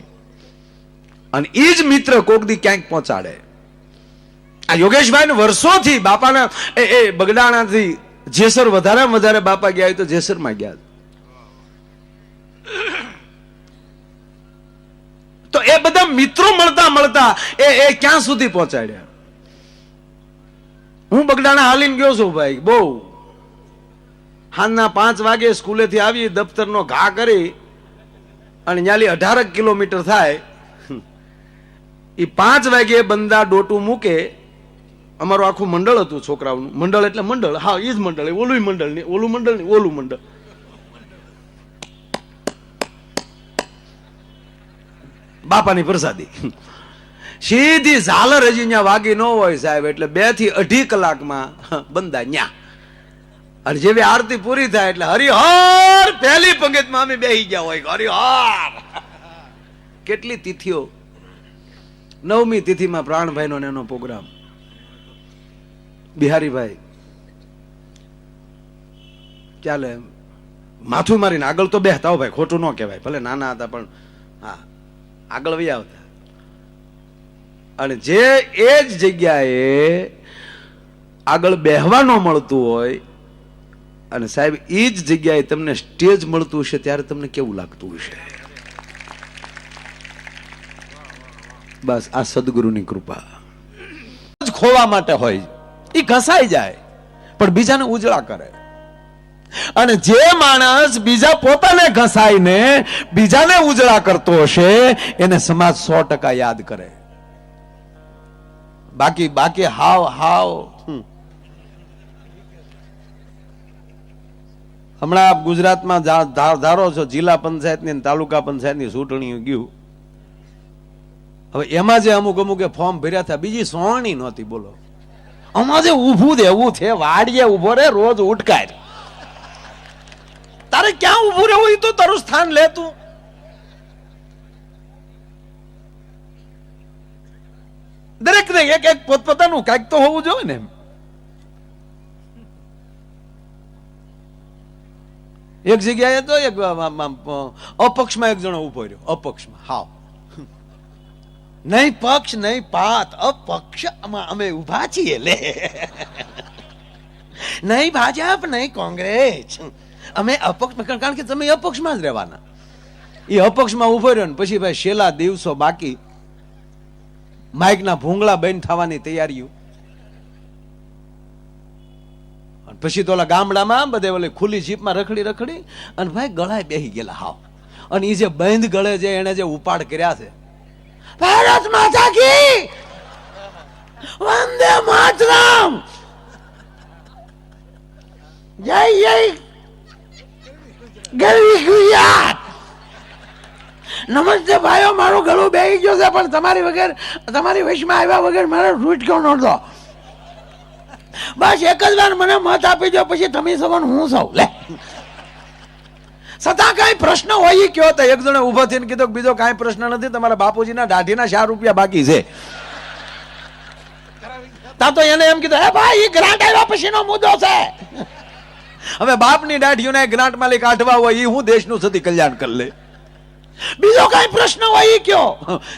અને એ જ મિત્ર કોક દી ક્યાંક પહોંચાડે. આ યોગેશભાઈ વર્ષોથી બાપાના એ બગડાણાથી જેસર વધારે બાપા ગયા હોય તો જેસરમાં ગયા, તો એ બધા મિત્રો મળતા એ ક્યાં સુધી પહોંચાડ્યા. હું બગડાણા હાલીને ગયો છું ભાઈ, બહુ સાંજના 5 વાગે સ્કૂલેથી આવી, દફતરનો ઘા કરી અને ન્યાલી 18 કિલોમીટર થાય. એ 5 વાગે બંદા ડોટું મૂકે. અમારું આખું મંડળ હતું, છોકરાઓનું મંડળ. એટલે મંડળ, હા એ જ મંડળ, ઓલું મંડળ ને ઓલું મંડળ ને ઓલું મંડળ. બાપાની પ્રસાદી સીધી ઝાલર હજી ત્યાં વાગી ન હોય સાહેબ, એટલે 2 થી 2.5 કલાકમાં બંદા ન્યા. અને જેવી આરતી પૂરી થાય એટલે હરિહર પહેલી પંગતમાં અમે બેહી ગયા હોય. હરિહર કેટલી તિથિઓ. 9મી તિથિમાં પ્રાણભાઈ નો એનો પ્રોગ્રામ. બિહારીભાઈ ચાલે માથું મારીને આગળ તો બેહતા હો ભાઈ, ખોટું ન કહેવાય, ભલે નાના હતા પણ હા આગળ વહી આવતા. અને જે એ જ જગ્યાએ આગળ બેહવા ન મળતું હોય, અને સાહેબ એ જ જગ્યાએ તમને સ્ટેજ મળતું હશે ત્યારે તમને કેવું લાગતું હશે? બસ આ સદગુરુની કૃપા જ ખોવા માટે હોય. એ ઘસાઈ જાય પણ બીજાને ઉજળા કરે. અને જે માણસ બીજા પોતાને ઘસાઈને બીજાને ઉજળા કરતો હશે એને સમાજ 100% યાદ કરે. બાકી બાકી હાવ હાવ હમણાં ગુજરાતમાં ધારો છો જિલ્લા પંચાયતની તાલુકા પંચાયતની ચૂંટણી ગયું. હવે એમાં જે અમુક અમુકે ફોર્મ ભર્યા હતા બીજી સોણી નહોતી. બોલો, આમાં જે ઊભું દેવું છે, વાડીએ ઉભો રે, રોજ ઉટકાય. તારે ક્યાં ઉભું રહેવું એ તો તારું સ્થાન લે તું. દરેક ને એક એક પોતપોતાનું કાંઈક તો હોવું જોઈએ ને. એક જગ્યાએ તો એક અપક્ષમાં એક જણો ઉભો રહ્યો. અપક્ષમાં હાવ નહીં પક્ષ નહીં પાત, અપક્ષ અમે ઉભા છીએ લે. નહીં ભાજપ નહીં કોંગ્રેસ, અમે અપક્ષ. કારણ કે તમે અપક્ષમાં જ રહેવાના. એ અપક્ષમાં ઉભો રહ્યો ને પછી ભાઈ છેલ્લા દિવસો બાકી, માઇકના ભૂંગળા બંધ થવાની તૈયારીઓ. પછી તો ઓલા ગામડામાં બધે ઓલી ખુલ્લી જીપમાં રખડી રખડી અને ભાઈ ગળાએ બેહી ગયેલા હાવ. અને એ જે બંધ ગળે છે એને જે ઉપાડ કર્યા છે, ભારત માતા કી વંદે માતરમ, જય જય ગરવી ગુજરાત, નમસ્તે ભાઈઓ. મારું ગળું બેહી ગયો છે પણ તમારી વગર, તમારી વશમાં આવ્યા વગર મારે રૂટકો નહોતો. બસ એક જ વાર મને મત આપી દો, પછી તમે સૌ હું સૌ લે. છતાં કઈ પ્રશ્ન હોય કયો તો એક જણે ઉભો થઈને કીધું બીજો કઈ પ્રશ્ન નથી, તમારા બાપુજીના દાઢીના 4 રૂપિયા બાકી છે. તા તો એને એમ કીધું, હે ભાઈ એ ગ્રાન્ટ આવ્યા પછીનો મુદ્દો છે. હવે બાપની દાઢીઓને ગ્રાન્ટ માલિક કાઢવા હોય એ હું દેશનું સતી કલ્યાણ કરી લે. બીજો કઈ પ્રશ્ન હોય એ કયો.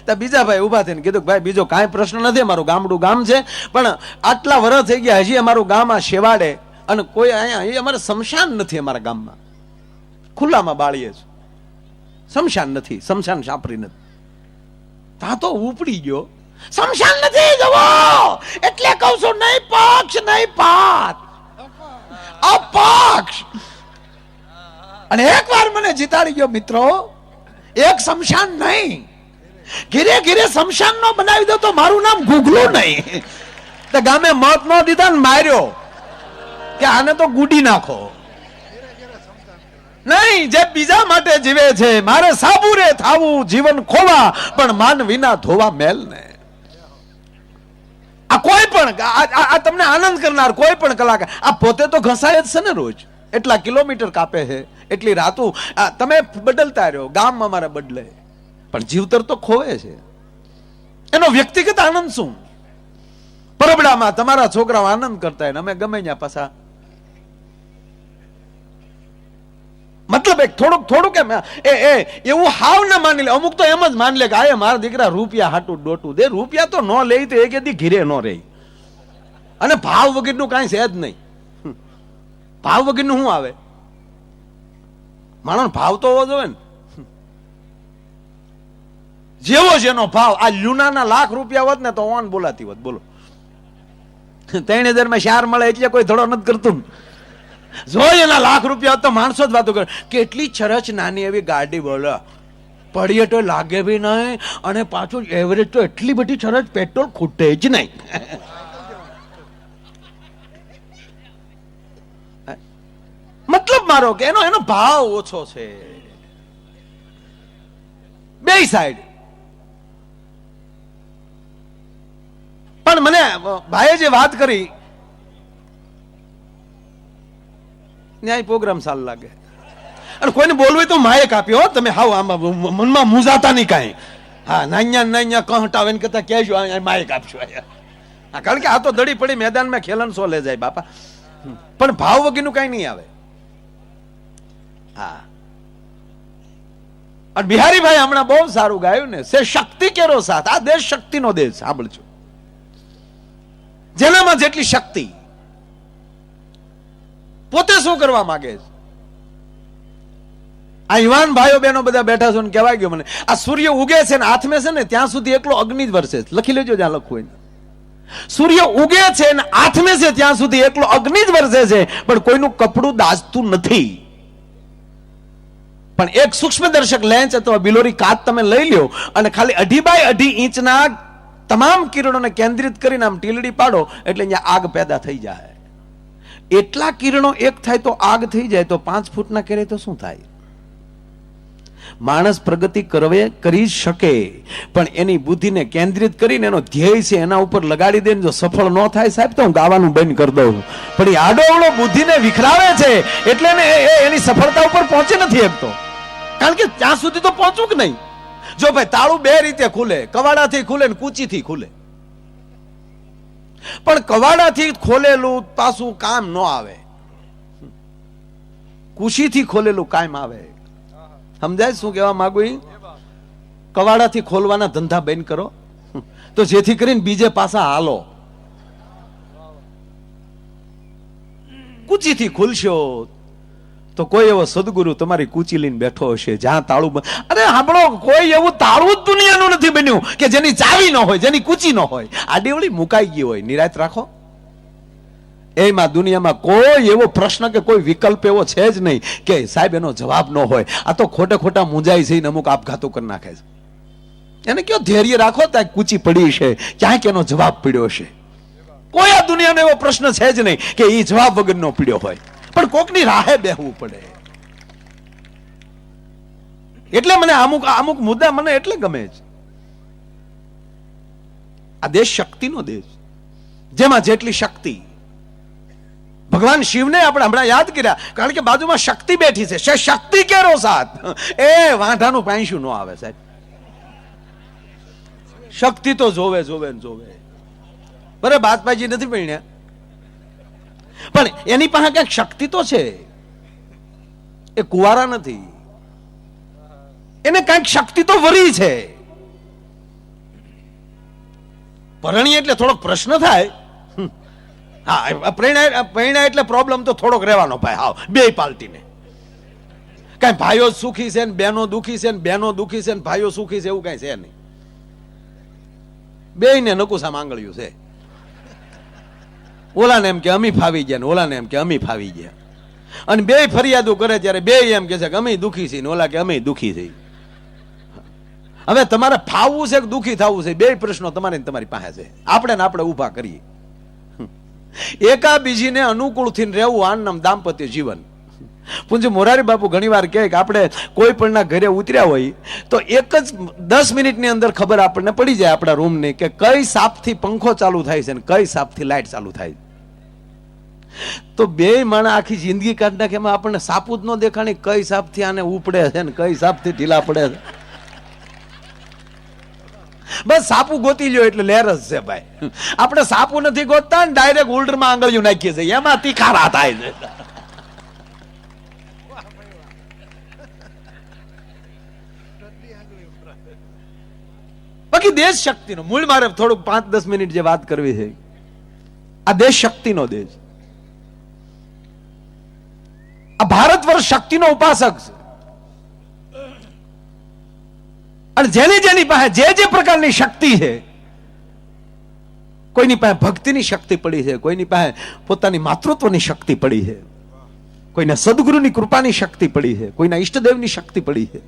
તો બીજા ભાઈ ઉભા થઈને કીધું ભાઈ બીજો કઈ પ્રશ્ન નથી, અમારું ગામડું ગામ છે પણ આટલા વર્ષ થઈ ગયા હજી અમારું ગામ આ શેવાડે અને કોઈ અહીંયા અમારે શમશાન નથી. અમારા ગામમાં ખુલ્લામાં બાળીએ છે, શમશાન નથી, શમશાન સાપરી નથી. તા તો ઉપડી ગયો, શમશાન નથી જવો એટલે કહું છું, નહીં પક્ષ નહીં પાત, અપક્ષ. અને એકવાર મને જીતાડી ગયો મિત્રો. એક શમશાન નહીં, ઘીરે ઘીરે શમશાન નો બનાવી દો તો મારું નામ ગુગલું નહીં. તો ગામે મત નો દીધા ને માર્યો કે આને તો ગુડી નાખો. નહીં, જે બીજા માટે જીવે છે, મારે સાબુરે થાવું જીવન ખોવા પણ માન વિના ધોવા મેલ ને. આ કોઈ પણ આ તમને આનંદ કરનાર કોઈ પણ કલાકાર આ પોતે તો ઘસાય જ છે ને રોજ. એટલા કિલોમીટર કાપે છે, એટલી રાતું તમે બદલતા રહ્યો, ગામ અમારે બદલે પણ જીવતર તો ખોવે છે. એનો વ્યક્તિગત આનંદ શું? પરબડામાં તમારા છોકરાઓ આનંદ કરતા હોય ને અમે ગમે ત્યાં પાછા. મતલબ એક થોડુંક એમ એવું હાવ ના માની લે. અમુક તો એમ જ માની લે કે આ મારા દીકરા રૂપિયા હાટું ડોટું દે. રૂપિયા તો ન લે તો એક દી ઘીરે ન રહે. અને ભાવ વગરનું કાંઈ છે જ નહીં. ભાવ વગરનું શું આવે? માણસ ભાવ તો હોવો જોઈએ ને. જેવો જેનો ભાવ. આ લ્યુનાના લાખ રૂપિયા હોત ને તો ઓન બોલાતી હોત. બોલો 3000 માં 4 મળે એટલે કોઈ ધડો નથી કરતું. જો એના લાખ રૂપિયા તો માણસો જ વાતો કરે. કેટલી ચરચ નાની એવી ગાડી બોલો, પડીએ તો લાગે બી નહીં અને પાછું એવરેજ તો એટલી બધી ચરચ પેટ્રોલ ખૂટે જ નહીં. મતલબ મારો કે એનો ભાવ ઓછો છે. બે સાઈડ. પણ મને ભાઈએ જે વાત કરી ન્યાય પ્રોગ્રામ સારું લાગે. અને કોઈને બોલવું તો માયક આપ્યો. તમે હાવ આમાં મનમાં મૂંઝાતા નહીં કાંઈ. હા નાન્યા કહટાવે ને કરતા કહેજો માયક આપશો. કારણ કે આ તો દડી પડી મેદાનમાં ખેલન સો લે જાય બાપા. પણ ભાવ વગરનું કાંઈ નહીં આવે. હા, અને બિહારીભાઈ હમણાં બહુ સારું ગાયું ને, સે શક્તિ કેરો સાથ. આ દેશ શક્તિનો દેશ. સાંભળજો, જેનામાં જેટલી શક્તિ. પોતે શું કરવા માંગે છે? આ યુવાન ભાઈઓ બહેનો બધા બેઠા છો ને કહેવાય ગયો મને, આ સૂર્ય ઉગે છે ને હાથમે છે ને ત્યાં સુધી એકલો અગ્નિ જ વરસે. લખી લેજો જ્યાં લખવું હોય. સૂર્ય ઉગે છે અને આથમે છે ત્યાં સુધી એકલો અગ્નિ જ વરસે છે, પણ કોઈનું કપડું દાઝતું નથી. પણ એક સૂક્ષ્મદર્શક લેન્સ અથવા બિલોરી કાચ તમે લઈ લ્યો અને ખાલી 2.5 બાય 2.5 ઇંચના તમામ કિરણોને કેન્દ્રિત કરીને આમ ટીલડી પાડો એટલે અહીંયા આગ પેદા થઈ જાય. એટલા કિરણો એક થાય તો આગ થઈ જાય, તો 5 ફૂટના કરે તો શું થાય? માણસ પ્રગતિ કરી શકે, પણ એની બુદ્ધિને કેન્દ્રિત કરીને એનો ધ્યેય છે એના ઉપર લગાડી દે, જો સફળ ન થાય સાહેબ તો હું ગાવાનું બંધ કરી દઉં. પણ એ આડોઅવળો બુદ્ધિને વિખરાવે છે એટલે એની સફળતા ઉપર પહોંચી નથી શકતો. કારણ કે ત્યાં સુધી તો પહોંચવું કે નહીં. જો ભાઈ તાળું 2 રીતે ખુલે, કવાડાથી ખુલે ને કૂચીથી ખુલે, પણ કવાડાથી ખોલેલું પાછું કામ ન આવે, કુશીથી ખોલેલું કામ આવે. સમજાય શું કહેવા માંગુ? કવાડાથી ખોલવાના ધંધા બંધ કરો, તો જેથી કરીને બીજે પાછા હાલો. કુચીથી ખુલશો તો કોઈ એવો સદગુરુ તમારી કૂચી લઈને બેઠો હશે જ્યાં તાળું અરે સાંભળો, કોઈ એવું તાળું જ દુનિયાનું નથી બન્યું કે જેની ચાવી ન હોય, જેની કૂચી ન હોય. આડીવળી મુકાઈ ગઈ હોય. નિરાત રાખો. એમાં દુનિયામાં કોઈ એવો પ્રશ્ન કે કોઈ વિકલ્પ એવો છે જ નહીં કે સાહેબ એનો જવાબ ન હોય. આ તો ખોટા મુંજાઈ છે, અમુક આપઘાતો કરી નાખે છે. એને કયો ધૈર્ય રાખો, ત્યાં કૂચી પડી છે, ક્યાંક એનો જવાબ પીડ્યો છે. કોઈ આ દુનિયાનો એવો પ્રશ્ન છે જ નહીં કે એ જવાબ વગરનો પીડ્યો હોય, પણ કોકની રાહે બેહવું પડે. એટલે મને અમુક મુદ્દા મને એટલે ગમે છે. આ દેશ શક્તિનો દેશ, જેમાં જેટલી શક્તિ. ભગવાન શિવને આપણે હમણાં યાદ કર્યા, કારણ કે બાજુમાં શક્તિ બેઠી છે. શક્તિ કેરો સાથ, એ વાંઢાનું પાંચું ન આવે સાહેબ. શક્તિ તો જોવે. બરાબર, બાજપાજી નથી પીણ્યા, પણ એની પાસે ક્યાંક શક્તિ તો છે. એ કુંવારા નથી, એને કઈક શક્તિ તો વરી છે. પરણીએ એટલે થોડોક પ્રશ્ન થાય. હા, પરણ્યા એટલે પ્રોબ્લેમ તો થોડોક રહેવાનો ભાઈ. હાવ બે પાલટીને કઈ ભાઈઓ સુખી છે ને બહેનો દુખી છે, ને બહેનો દુખી છે ને ભાઈઓ સુખી છે, એવું કઈ છે નહીં. બેયને નકુસા માંગળ્યું છે. ઓલાને એમ કે અમી ફાવી ગયા, ને ઓલાને એમ કે અમી ફાવી ગયા, અને બે ફરિયાદો કરે ત્યારે બે એમ કે છે કે અમે દુખી છીએ, ને ઓલા કે અમે દુખી છીએ. હવે તમારે ફાવવું છે કે દુખી થવું છે, બે પ્રશ્નો તમારી પાસે છે. આપણે ને આપણે ઉભા કરીએ. એકાબીજીને અનુકૂળ થઈને રહેવું, આ નામ દાંપત્ય જીવન. પૂજ્ય મોરારી બાપુ ઘણી વાર કહે કે આપણે કોઈ પણ ના ઘરે ઉતર્યા હોય તો એક જ 10 મિનિટની અંદર ખબર આપણને પડી જાય આપણા રૂમની કે કઈ સાપથી પંખો ચાલુ થાય છે ને કઈ સાપથી લાઈટ ચાલુ થાય. તો બે માણસ આખી જિંદગી કાઢી નાખે, એમાં આપણને સાપુ જ ન દેખાણી કઈ સાપથી આને ઉપડે છે ને કઈ સાપથી ઢીલા પડે છે. બસ સાપુ ગોતી લ્યો એટલે લેર જ છે ભાઈ. આપણે સાપુ નથી ગોતતા ને ડાયરેક્ટ ઉલ્ડરમાં આંગળીઓ નાખીએ છીએ, એમાં તીખારા થાય છે. બાકી દેશ શક્તિનો મૂળ મારે થોડુંક 5-10 મિનિટ જે વાત કરવી છે, આ દેશ શક્તિનો દેશ. આ ભારત વર્ષ શક્તિનો ઉપાસક છે. અને જેની પાસે જે પ્રકારની શક્તિ છે, કોઈની પાસે ભક્તિની શક્તિ પડી છે, કોઈની પાસે પોતાની માતૃત્વની શક્તિ પડી છે, કોઈને સદગુરુની કૃપાની શક્તિ પડી છે, કોઈના ઈષ્ટદેવની શક્તિ પડી છે.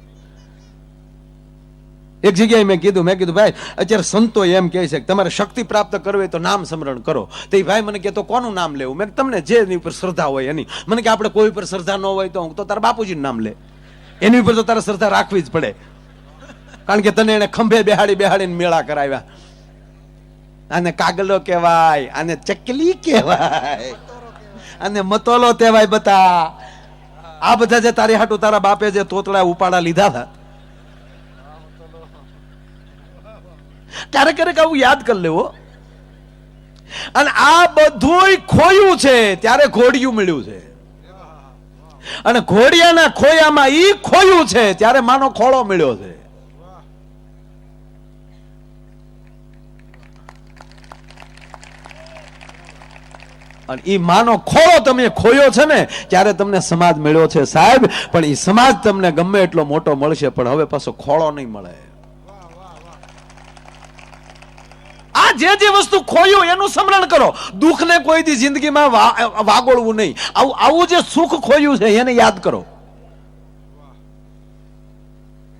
એક જગ્યાએ મેં કીધું ભાઈ અત્યારે સંતો એમ કહે છે કે તમારે શક્તિ પ્રાપ્ત કરવી તો નામ સ્મરણ કરો. તો એ ભાઈ મને કહે તો કોનું નામ લેવું? મેં તમને જેની ઉપર શ્રદ્ધા હોય એની. મને કે આપણે કોઈ ઉપર શ્રદ્ધા ન હોય તો તારા બાપુજીનું નામ લે, એની ઉપર તો તારે શ્રદ્ધા રાખવી જ પડે. કારણ કે તને એને ખંભે બેહાડીને મેળા કરાવ્યા. આને કાગલો કહેવાય, આને ચકલી કહેવાય, આને મતોલો કહેવાય. બતા આ બધા જે તારી હાટુ તારા બાપે જે તોતળા ઉપાડા લીધા હતા, ક્યારેક આવું યાદ કરી લેવો. અને આ બધું ખોયું છે ત્યારે ઘોડિયું મળ્યું છે, અને ઘોડિયાના ખોયામાં ઈ ખોયું છે ત્યારે માનો ખોળો મળ્યો છે. અને ઈ માનો ખોળો તમે ખોયો છે ને ત્યારે તમને સમાજ મળ્યો છે સાહેબ. પણ ઈ સમાજ તમને ગમે એટલો મોટો મળશે, પણ હવે પાછો ખોળો નહીં મળે. આ જે વસ્તુ ખોયું એનું સ્મરણ કરો. દુઃખને કોઈ દી જિંદગીમાં વાગોળવું નહીં. આવું જે સુખ ખોયું છે એને યાદ કરો.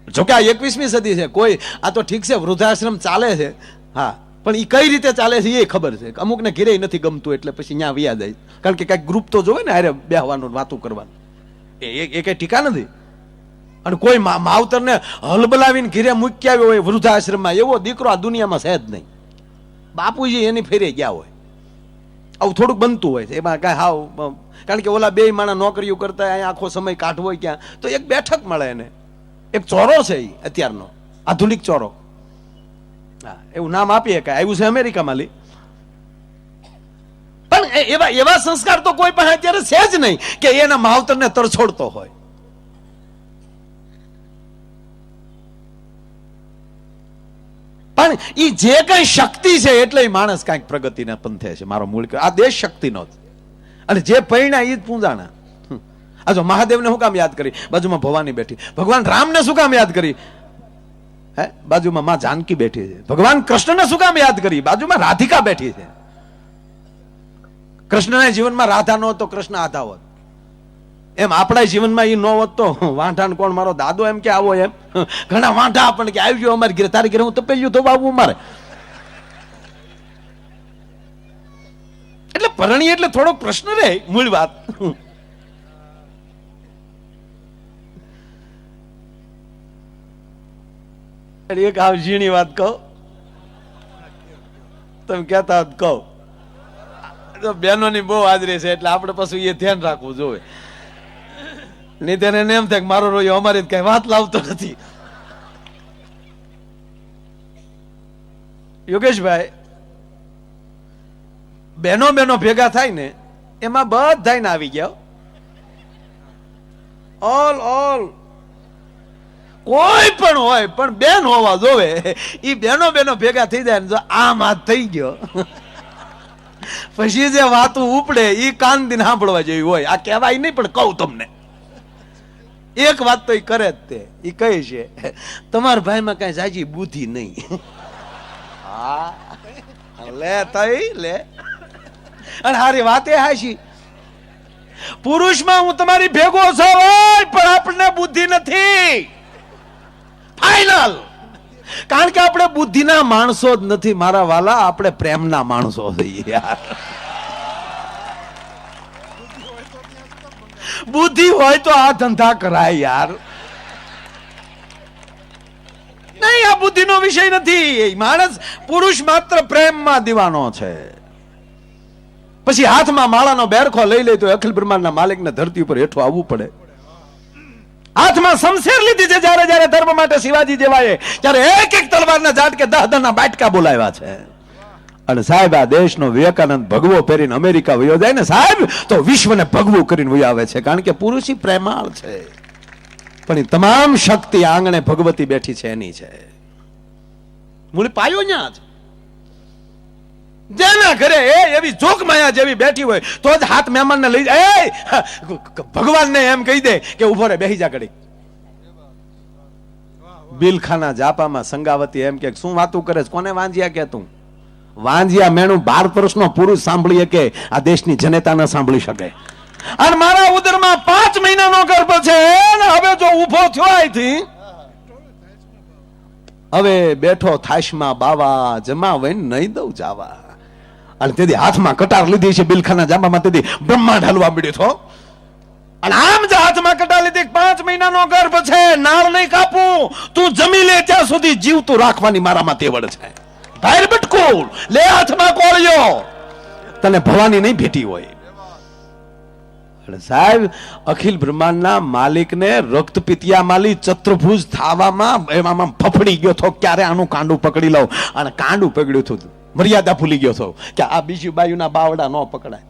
જોકે આ 21મી સદી છે. કોઈ આ તો ઠીક છે વૃદ્ધાશ્રમ ચાલે છે, હા, પણ એ કઈ રીતે ચાલે છે એ ખબર છે. અમુકને ઘરે નથી ગમતું એટલે પછી ત્યાં વ્યા જાય, કારણ કે કઈક ગ્રુપ તો જોવે ને, અરે બેહવાનું વાતું કરવાનું. એ કઈ ટીકા નથી. અને કોઈ માવતરને હલબલાવીને ઘરે મૂકી આવ્યો હોય વૃદ્ધાશ્રમમાં, એવો દીકરો આ દુનિયામાં છે જ નહીં. બાપુજી એની ફેરે ગયા હોય. આવું થોડુંક બનતું હોય છે એમાં કાંઈ હાવ, કારણ કે ઓલા બે માણા નોકરીઓ કરતા અહીંયા આખો સમય કાઢવો હોય ક્યાં, તો એક બેઠક મળે એને, એક ચોરો છે એ અત્યારનો આધુનિક ચોરો. હા, એવું નામ આપીએ કે આવ્યું છે અમેરિકામાં લી. પણ એવા સંસ્કાર તો કોઈ પાસે અત્યારે છે જ નહીં કે એના માવતરને તરછોડતો હોય. પણ એ જે કઈ શક્તિ છે એટલે માણસ કઈક પ્રગતિના પંથે છે. મારો મૂળ આ દેશ શક્તિનો જ, અને જે પૈણા એ જ પૂંજાણા. આ જો મહાદેવને શું કામ યાદ કરી? બાજુમાં ભવાની બેઠી. ભગવાન રામને શું કામ યાદ કરી? હે, બાજુમાં માં જાનકી બેઠી છે. ભગવાન કૃષ્ણને શું કામ યાદ કરી? બાજુમાં રાધિકા બેઠી છે. કૃષ્ણના જીવનમાં રાધા ન હોત તો કૃષ્ણ આધા હોત. એમ આપણા જીવનમાં એ ન હોત તો વાંઢાને કોણ? મારો દાદો એમ કે આવો, એમ ઘણા વાંઢા આપણને કે આવી ગયો અમારી ઘરે, તારી ઘરે હું તપેલ્યું તો બાબુ મારે. એટલે પરણી એટલે થોડોક પ્રશ્ન રહે. મૂળ વાત એક આવ ઝીણી વાત કહું, તમે કહેતા કહું. બહેનોની બહુ હાજરી છે એટલે આપણે પાછું એ ધ્યાન રાખવું જોઈએ. નહીં તેને એમ થાય કે મારો રોયો અમારી કઈ વાત લાવતો નથી. યોગેશભાઈ, બહેનો ભેગા થાય ને એમાં બધા ને આવી ગયા. ઓલ કોઈ પણ હોય પણ બેન હોવા જોવે. એ બહેનો ભેગા થઈ જાય ને જો આમ હાથ થઈ ગયો પછી જે વાતો ઉપડે એ કાન દીને સાંભળવા જેવી હોય. આ કહેવાય નહીં પણ કહું તમને એક વાત તો એ કરે જ તે. એ કહે છે તમારા ભાઈમાં કઈ જાજી બુદ્ધિ નહીં. હા લે તઈ લે. અને હારી વાત એ હાશી, પુરુષમાં હું તમારી ભેગો છું પણ આપણને બુદ્ધિ નથી. ફાઈનલ. કારણ કે આપણે બુદ્ધિના માણસો જ નથી મારા વાલા, આપણે પ્રેમના માણસો છીએ યાર. બુદ્ધિ હોય તો આ ધંધા કરાય યાર. નહીં, આ બુદ્ધિનો વિષય નથી. માણસ પુરુષ માત્ર પ્રેમમાં દીવાનો છે. પછી હાથમાં માળાનો બેરખો લઈ લે તો અખિલ બ્રહ્માંડના માલિકને ધરતી ઉપર હેઠું આવવું પડે. હાથમાં શમશેર લીધી છે જ્યારે ધર્મ માટે શિવાજી જેવાએ, ત્યારે એક તલવારના ઝાટકે 10 બાટકા બોલાવ્યા છે. અને સાહેબ આ દેશનો વિવેકાનંદ ભગવો પહેરીને અમેરિકા વયો જાય ને સાહેબ તો વિશ્વને ભગવું કરીને વયો આવે છે. કારણ કે પુરુષી પ્રેમાળ છે, પણ એ તમામ શક્તિ આંગણે ભગવતી બેઠી છે એની છે. મૂળ પાયો ન્યા છે. જેના ઘરે એવી જોક માયા જેવી બેઠી હોય તો જ હાથ મહેમાનને લઈ જાય. ભગવાનને એમ કહી દે કે ઉભો રે, બેહી જા ઘડી. બિલખાના જાપામાં સંગાવતી એમ કે શું વાતું કરે, કોને વાંજિયા કે તું? વાંજિયા મેણું 12 વર્ષનો પુરુષ સાંભળી કે આ દેશની જનતા ન સાંભળી શકે. અને મારા ઉદરમાં 5 મહિનાનો ગર્ભ છે ને હવે જો ઊભો થયો અહીંથી, હવે બેઠો થાશમાં બાવા જમા વઈને નહીં દઉં જાવા. અને તેથી હાથમાં કટાર લીધી છે બિલખાના જાંબામાં, તેથી બ્રહ્માંડ હલવા મળ્યો છો. અને આમ જ હાથમાં કટાર લીધી, 5 મહિનાનો ગર્ભ છે, નાળ નહીં કાપું, તું જમી લે ત્યાં સુધી જીવતું રાખવાની મારામાં તેવડ છે. ભાઈ બટકું લે હાથમાં કોળિયો, તને ભવાની નહીં ભેટી હોય. સાહેબ અખિલ બ્રહ્માંડના માલિકને રક્તપિતિયા માલી ચતુર્ભુજ થાવામાં એમાં ફફડી ગયો તો ક્યારે આનું કાંડું પકડી લઉં, અને કાંડું પકડ્યું હતું. મર્યાદા ભૂલી ગયો છો કે આ બીજી બાયુના બાવડા ન પકડાય.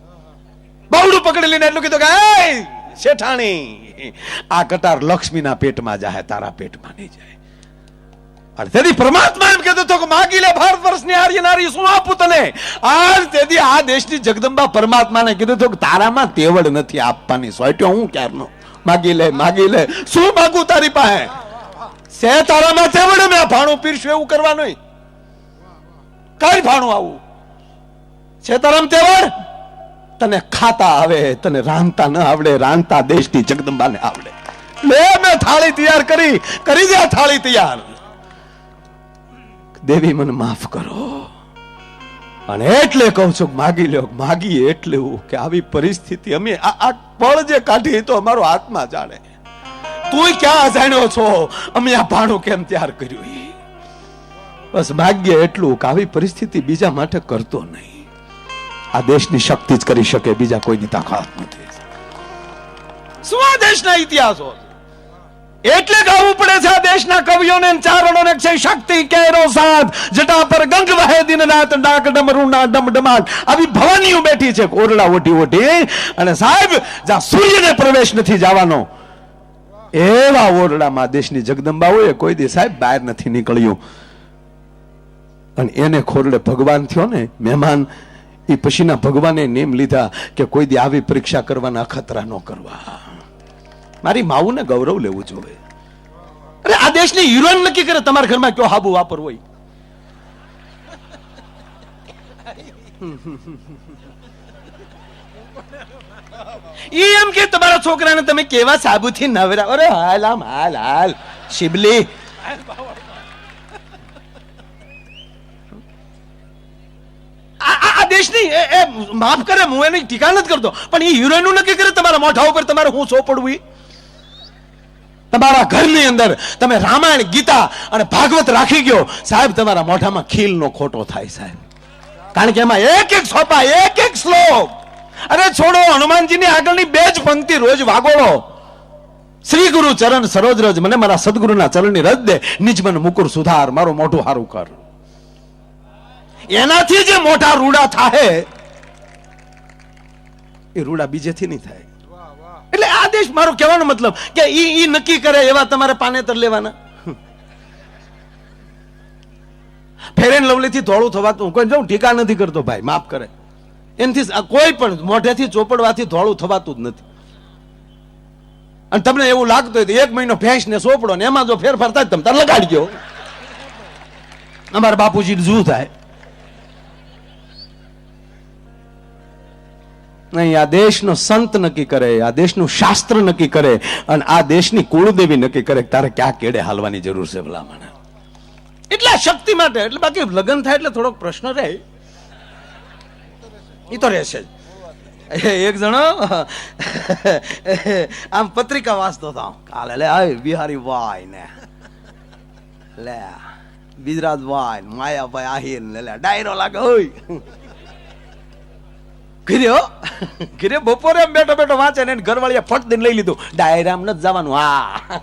બાવડું પકડી લઈને એટલું કીધું કે એ શેઠાણી, આ કટાર લક્ષ્મીના પેટમાં જાય, તારા પેટમાં નહીં જાય. અને તેથી પરમાત્મા એમ કહેતો હતો કે માગી લે ભારત વર્ષની આર્ય નારી, શું આપું તને? આ તેથી આ દેશની જગદંબા પરમાત્માને કીધું હતું કે તારામાં તેવડ નથી આપવાની, સોટ્યો હું ક્યારનો. માગી લે, શું માગું તારી પાસે? છે તારામાં તેવડ, મેં ભાણું પીરશું એવું કરવાનું. કઈ ભાણું આવું સીતારામ તેવર, તને ખાતા આવે, તને રાંધતા ન આવડે, રાંધતા દેશની જગદંબાને આવડે. લે મેં થાળી તૈયાર કરી દે થાળી તૈયાર. દેવી મને માફ કરો. અને એટલે કહું છું માગી લ્યો, માગી એટલે કે આવી પરિસ્થિતિ અમે આ પળ જે કાઢી તો અમારો આત્મા જાણે. તું ક્યાં જાણ્યો છો અમે આ ભાણું કેમ તૈયાર કર્યું? બસ ભાગ્ય એટલું કે આવી પરિસ્થિતિ બીજા માટે કરતો નહીં. આ દેશની શક્તિ જ કરી શકે, બીજા કોઈની તાકાત નથી. શું આ દેશના ઇતિહાસો એટલે ગાવું પડે છે આ દેશના કવિઓને ચારણોને છે શક્તિ કેરો સાથ જટા પર ગંગ વહે દિન રાત ડાક ડમરૂના ડમડમાટ. આવી ભવાનીઓ બેઠી છે ઓરડા ઓઢી અને સાહેબ જ્યાં સૂર્યને પ્રવેશ નથી જવાનો એવા ઓરડામાં દેશની જગદંબાઓએ કોઈ દી સાહેબ બહાર નથી નીકળ્યું. અને એને ખોરડે ભગવાન થયો ને મહેમાન, એ પછીના ભગવાને નેમ લીધા કે કોઈ દી આવી પરીક્ષા કરવાના ખતરા ન કરવા. મારી માવુને ગૌરવ લેવું જોઈએ. અરે આ દેશની હિરોઈન નક્કી કરે તમારા ઘરમાં કયો હાબુ વાપરવો હોય. ઈ એમ કે તમારા છોકરાને તમે કેવા સાબુથી નવરા. અરે હાલ આમ હાલ શિબલી. આ દેશની માફ કરે, હું એની ટીકા નથી કરતો, પણ એ હિરોઈન નક્કી કરે તમારા મોઢા ઉપર તમારે હું સોંપડવું. તમારા ઘરની અંદર તમે રામાયણ, ગીતા અને ભાગવત રાખી ગયો સાહેબ, તમારા મોઢામાં ખીલ નો ખોટો થાય સાહેબ. કારણ કે એમાં એક એક સોપા, એક એક શ્લોક. અરે છોડો, હનુમાનજીની આગળની 2 જ પંક્તિ રોજ વાગોળો. શ્રી ગુરુ ચરણ સરોજ રજ, મને મારા સદગુરુના ચરણની રજ દે, નિજ મન મુકુર સુધાર, મારું મોઢું હારું કર. એનાથી જે મોટા રૂડા થાય એ રૂડા બીજેથી નહીં થાય. એટલે આ દેશ, મારો કહેવાનો મતલબ કે ઈ નક્કી કરે એવા તમારે પાનેતર લેવાના. ફેર એન્ડ લવલી થી ધોળું થવાતું કોઈ જાઉં ટીકા નથી કરતો ભાઈ, માફ કરે. એનાથી કોઈ પણ મોઢેથી ચોપડવાથી ધોળું થવાતું જ નથી. અને તમને એવું લાગતું હોય તો 1 મહિનો ભેંસ ને સોપડો ને એમાં જો ફેરફાર થાય તમે તાર લગાડજો. અમારા બાપુજી જુ થાય નહીં. આ દેશનો સંત નક્કી કરે, આ દેશનું શાસ્ત્ર નક્કી કરે, અને આ દેશની કુળદેવી નક્કી કરે તારે ક્યાં કેડે હાલવાની જરૂર છે ભલામણ. એટલે આ શક્તિ માટે. એટલે બાકી લગ્ન થાય એટલે થોડોક પ્રશ્ન રહે, એ તો રહેશે જ. એક જણો આમ પત્રિકા વાંચતો હતો કાલે, લે બિહારી વાય ને લે ગુજરાત વાય માયાભાઈ આહિર ને લે ડાયરો લાગે હોય ઘરે બપોરે બેઠો બેઠો વાંચે ને ઘરવાળીએ ફટ દઈને લઈ લીધું. ડાયરામ નથી જવાનું. હા,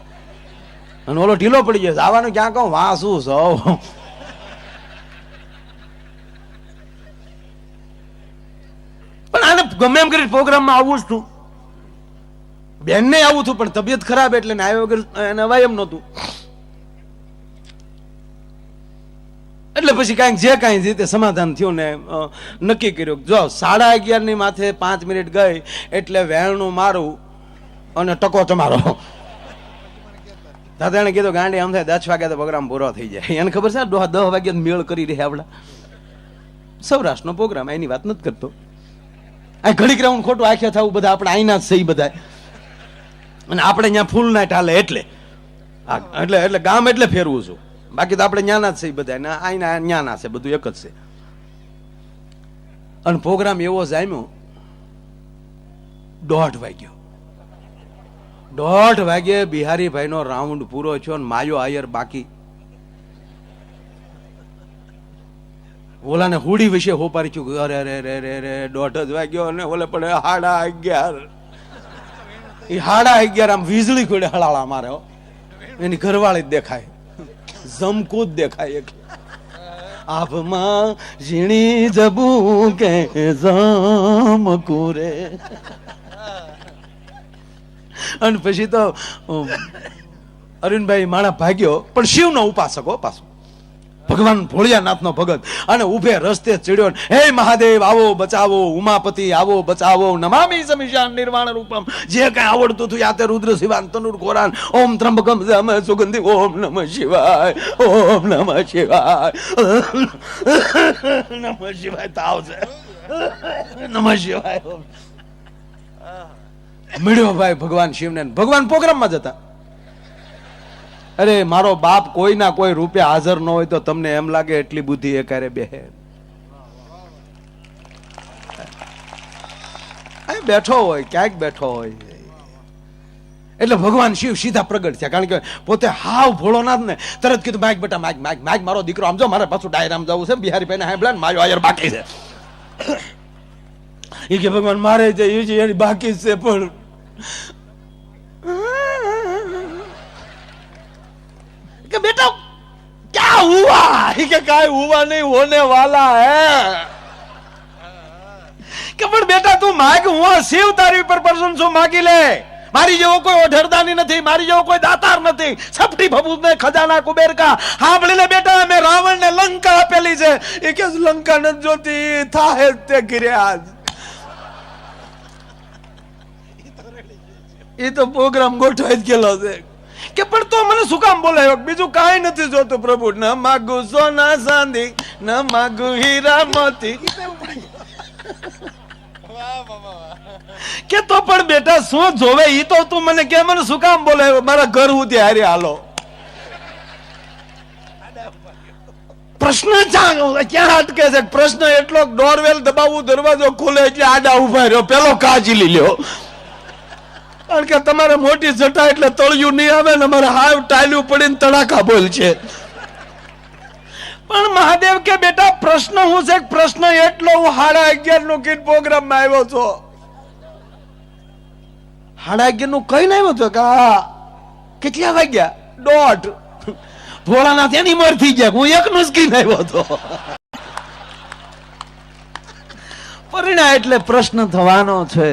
અને ઓલો ઢીલો પડી ગયો, જવાનું ક્યાં કહું વાંચું સૌ. પણ આને ગમે એમ કરી પ્રોગ્રામમાં આવવું જ હતું. બેનને આવું હતું પણ તબિયત ખરાબ એટલે આવ્યા વગર એને અવાય એમ નહોતું. એટલે પછી કાંઈક જે કાંઈ રીતે સમાધાન થયું ને નક્કી કર્યું. જો 11:30 ની માથે 5 મિનિટ ગઈ એટલે વેણું મારું અને ટકો તમારો. દાદા એને કીધું ગાંડી આમ થાય 10 વાગ્યા તો પ્રોગ્રામ પૂરો થઈ જાય. એને ખબર છે 10 વાગ્યા મેળ કરી રહ્યા આપડા સૌરાષ્ટ્રનો પ્રોગ્રામ. એની વાત નથી કરતો. આ ઘડીક રાઉન્ડ ખોટું આખ્યા થવું બધા આપણે આઈના જ સહી બધા. અને આપણે અહીંયા ફૂલ નાઈટ હાલે એટલે એટલે ગામ એટલે ફેરવું છું. બાકી તો આપણે ન્યાના જ છે બધા, આઈના ન્યાના છે, બધું એક જ છે. અને પ્રોગ્રામ એવો જામ્યો 1:30 વાગ્યો. 1:30 વાગ્યે બિહારીભાઈ નો રાઉન્ડ પૂરો થયો ને માયો આયર બાકી. ઓલાને હુડી વિશે હોપારી ચૂક. અરે રે રે રે રે 1:30 વાગ્યો અને ઓલે પણ 11:30. એ 11:30 આમ વીજળી ખોડે હળાળા મારે. એની ઘરવાળી જ દેખાય, જમકુ જ દેખાય. આભમાં ઝીણી જબુ કે જમકુ રે. અને પછી તો અરવિંદભાઈ માણા ભાગ્યો, પણ શિવનો ઉપાસક હો પાછો. ભગવાન ભોળિયાનાથનો ભગત અને ઉભે રસ્તે ચડ્યો ને, હે મહાદેવ આવો બચાવો, ઉમાપતિ આવો બચાવો, નમામિ સમિશાન નિર્વાણ રૂપમ, જે કઈ આવડતું હતું યાતે રુદ્ર શિવાન તનુર કોરાન, ઓમ ત્રંબકમ જમ સુગંધિ, ઓમ નમઃ શિવાય, ઓમ નમઃ શિવાય, નમઃ શિવાય તાવ છે, નમઃ શિવાય. મળ્યો ભાઈ ભગવાન શિવને. ભગવાન પ્રોગ્રામમાં જતા. અરે મારો બાપ કોઈના કોઈ રૂપે હાજર ન હોય તો તમને એમ લાગે એટલી બુદ્ધિ એકારે બેહે. બેઠો હોય, ક્યાંક બેઠો હોય. એટલે ભગવાન શિવ સીધા પ્રગટ થયા, કારણ કે પોતે હાવ ભોળોનાથ ને. તરત કીધું માઇક બેટા માઇક માઇક માઇક, મારો દીકરો આમ જાઓ, મારે પાછું ડાયરામ જવું છે, બિહારી ભાઈને સાંભળ્યા ને મારો આયર બાકી છે. એ કે ભગવાન મારે જે બાકી છે પણ कि बेटा क्या हुआ? कि काय हुआ नहीं, होने वाला है. कि પણ બેટા તું માગ, હું શિવ તારી ઉપર પ્રસન્ન છું, માગી લે. મારી જેવો કોઈ ઓઢરદાની નથી, મારી જેવો કોઈ દાતાર નથી. સપટી ભભૂત ને ખજાના કુબેર કા. સાંભળી લે બેટા, મેં રાવણ ને લંકા આપેલી છે. એ કે લંકા નથી જોતી, થાહે તે ગિર્યા. એ તો પ્રોગ્રામ ગોઠવાઈ જ ગયેલો છે. કે પણ તો મને શું કામ બોલાયો? બીજું કાંઈ નથી જોતું પ્રભુ. ન માગુ સોના ચાંદી, ન માગુ હીરા મોતી. કે તો પણ બેટા શું જોવે ઈ તો તું મને કે, મને શું કામ બોલાયો? મારા ઘર સુધી હારે હાલો. પ્રશ્ન ક્યાં અટકે છે? પ્રશ્ન એટલો ડોરવેલ દબાવવું, દરવાજો ખોલે એટલે આડા ઉભા રહ્યો, પેલો કાજી લ્યો. કારણ કે તમારે મોટી જટા એટલે તળિયું નહીં આવે ને, અમારે હાવ ટાયલું પડીને તડાકા બોલ છે. પણ મહાદેવ કે બેટા પ્રશ્ન હું છે? પ્રશ્ન એટલો, હું 11:30 નું કીટ પ્રોગ્રામ માં આવ્યો છો. 11:30 નું કઈ આવ્યો છો? કે કેટલા વાગ્યા? 1:30. ભોળાનાથ એની મર થઈ ગયા, હું એકનું જ કીટ આવ્યો હતો. પરિણામ એટલે પ્રશ્ન થવાનો છે.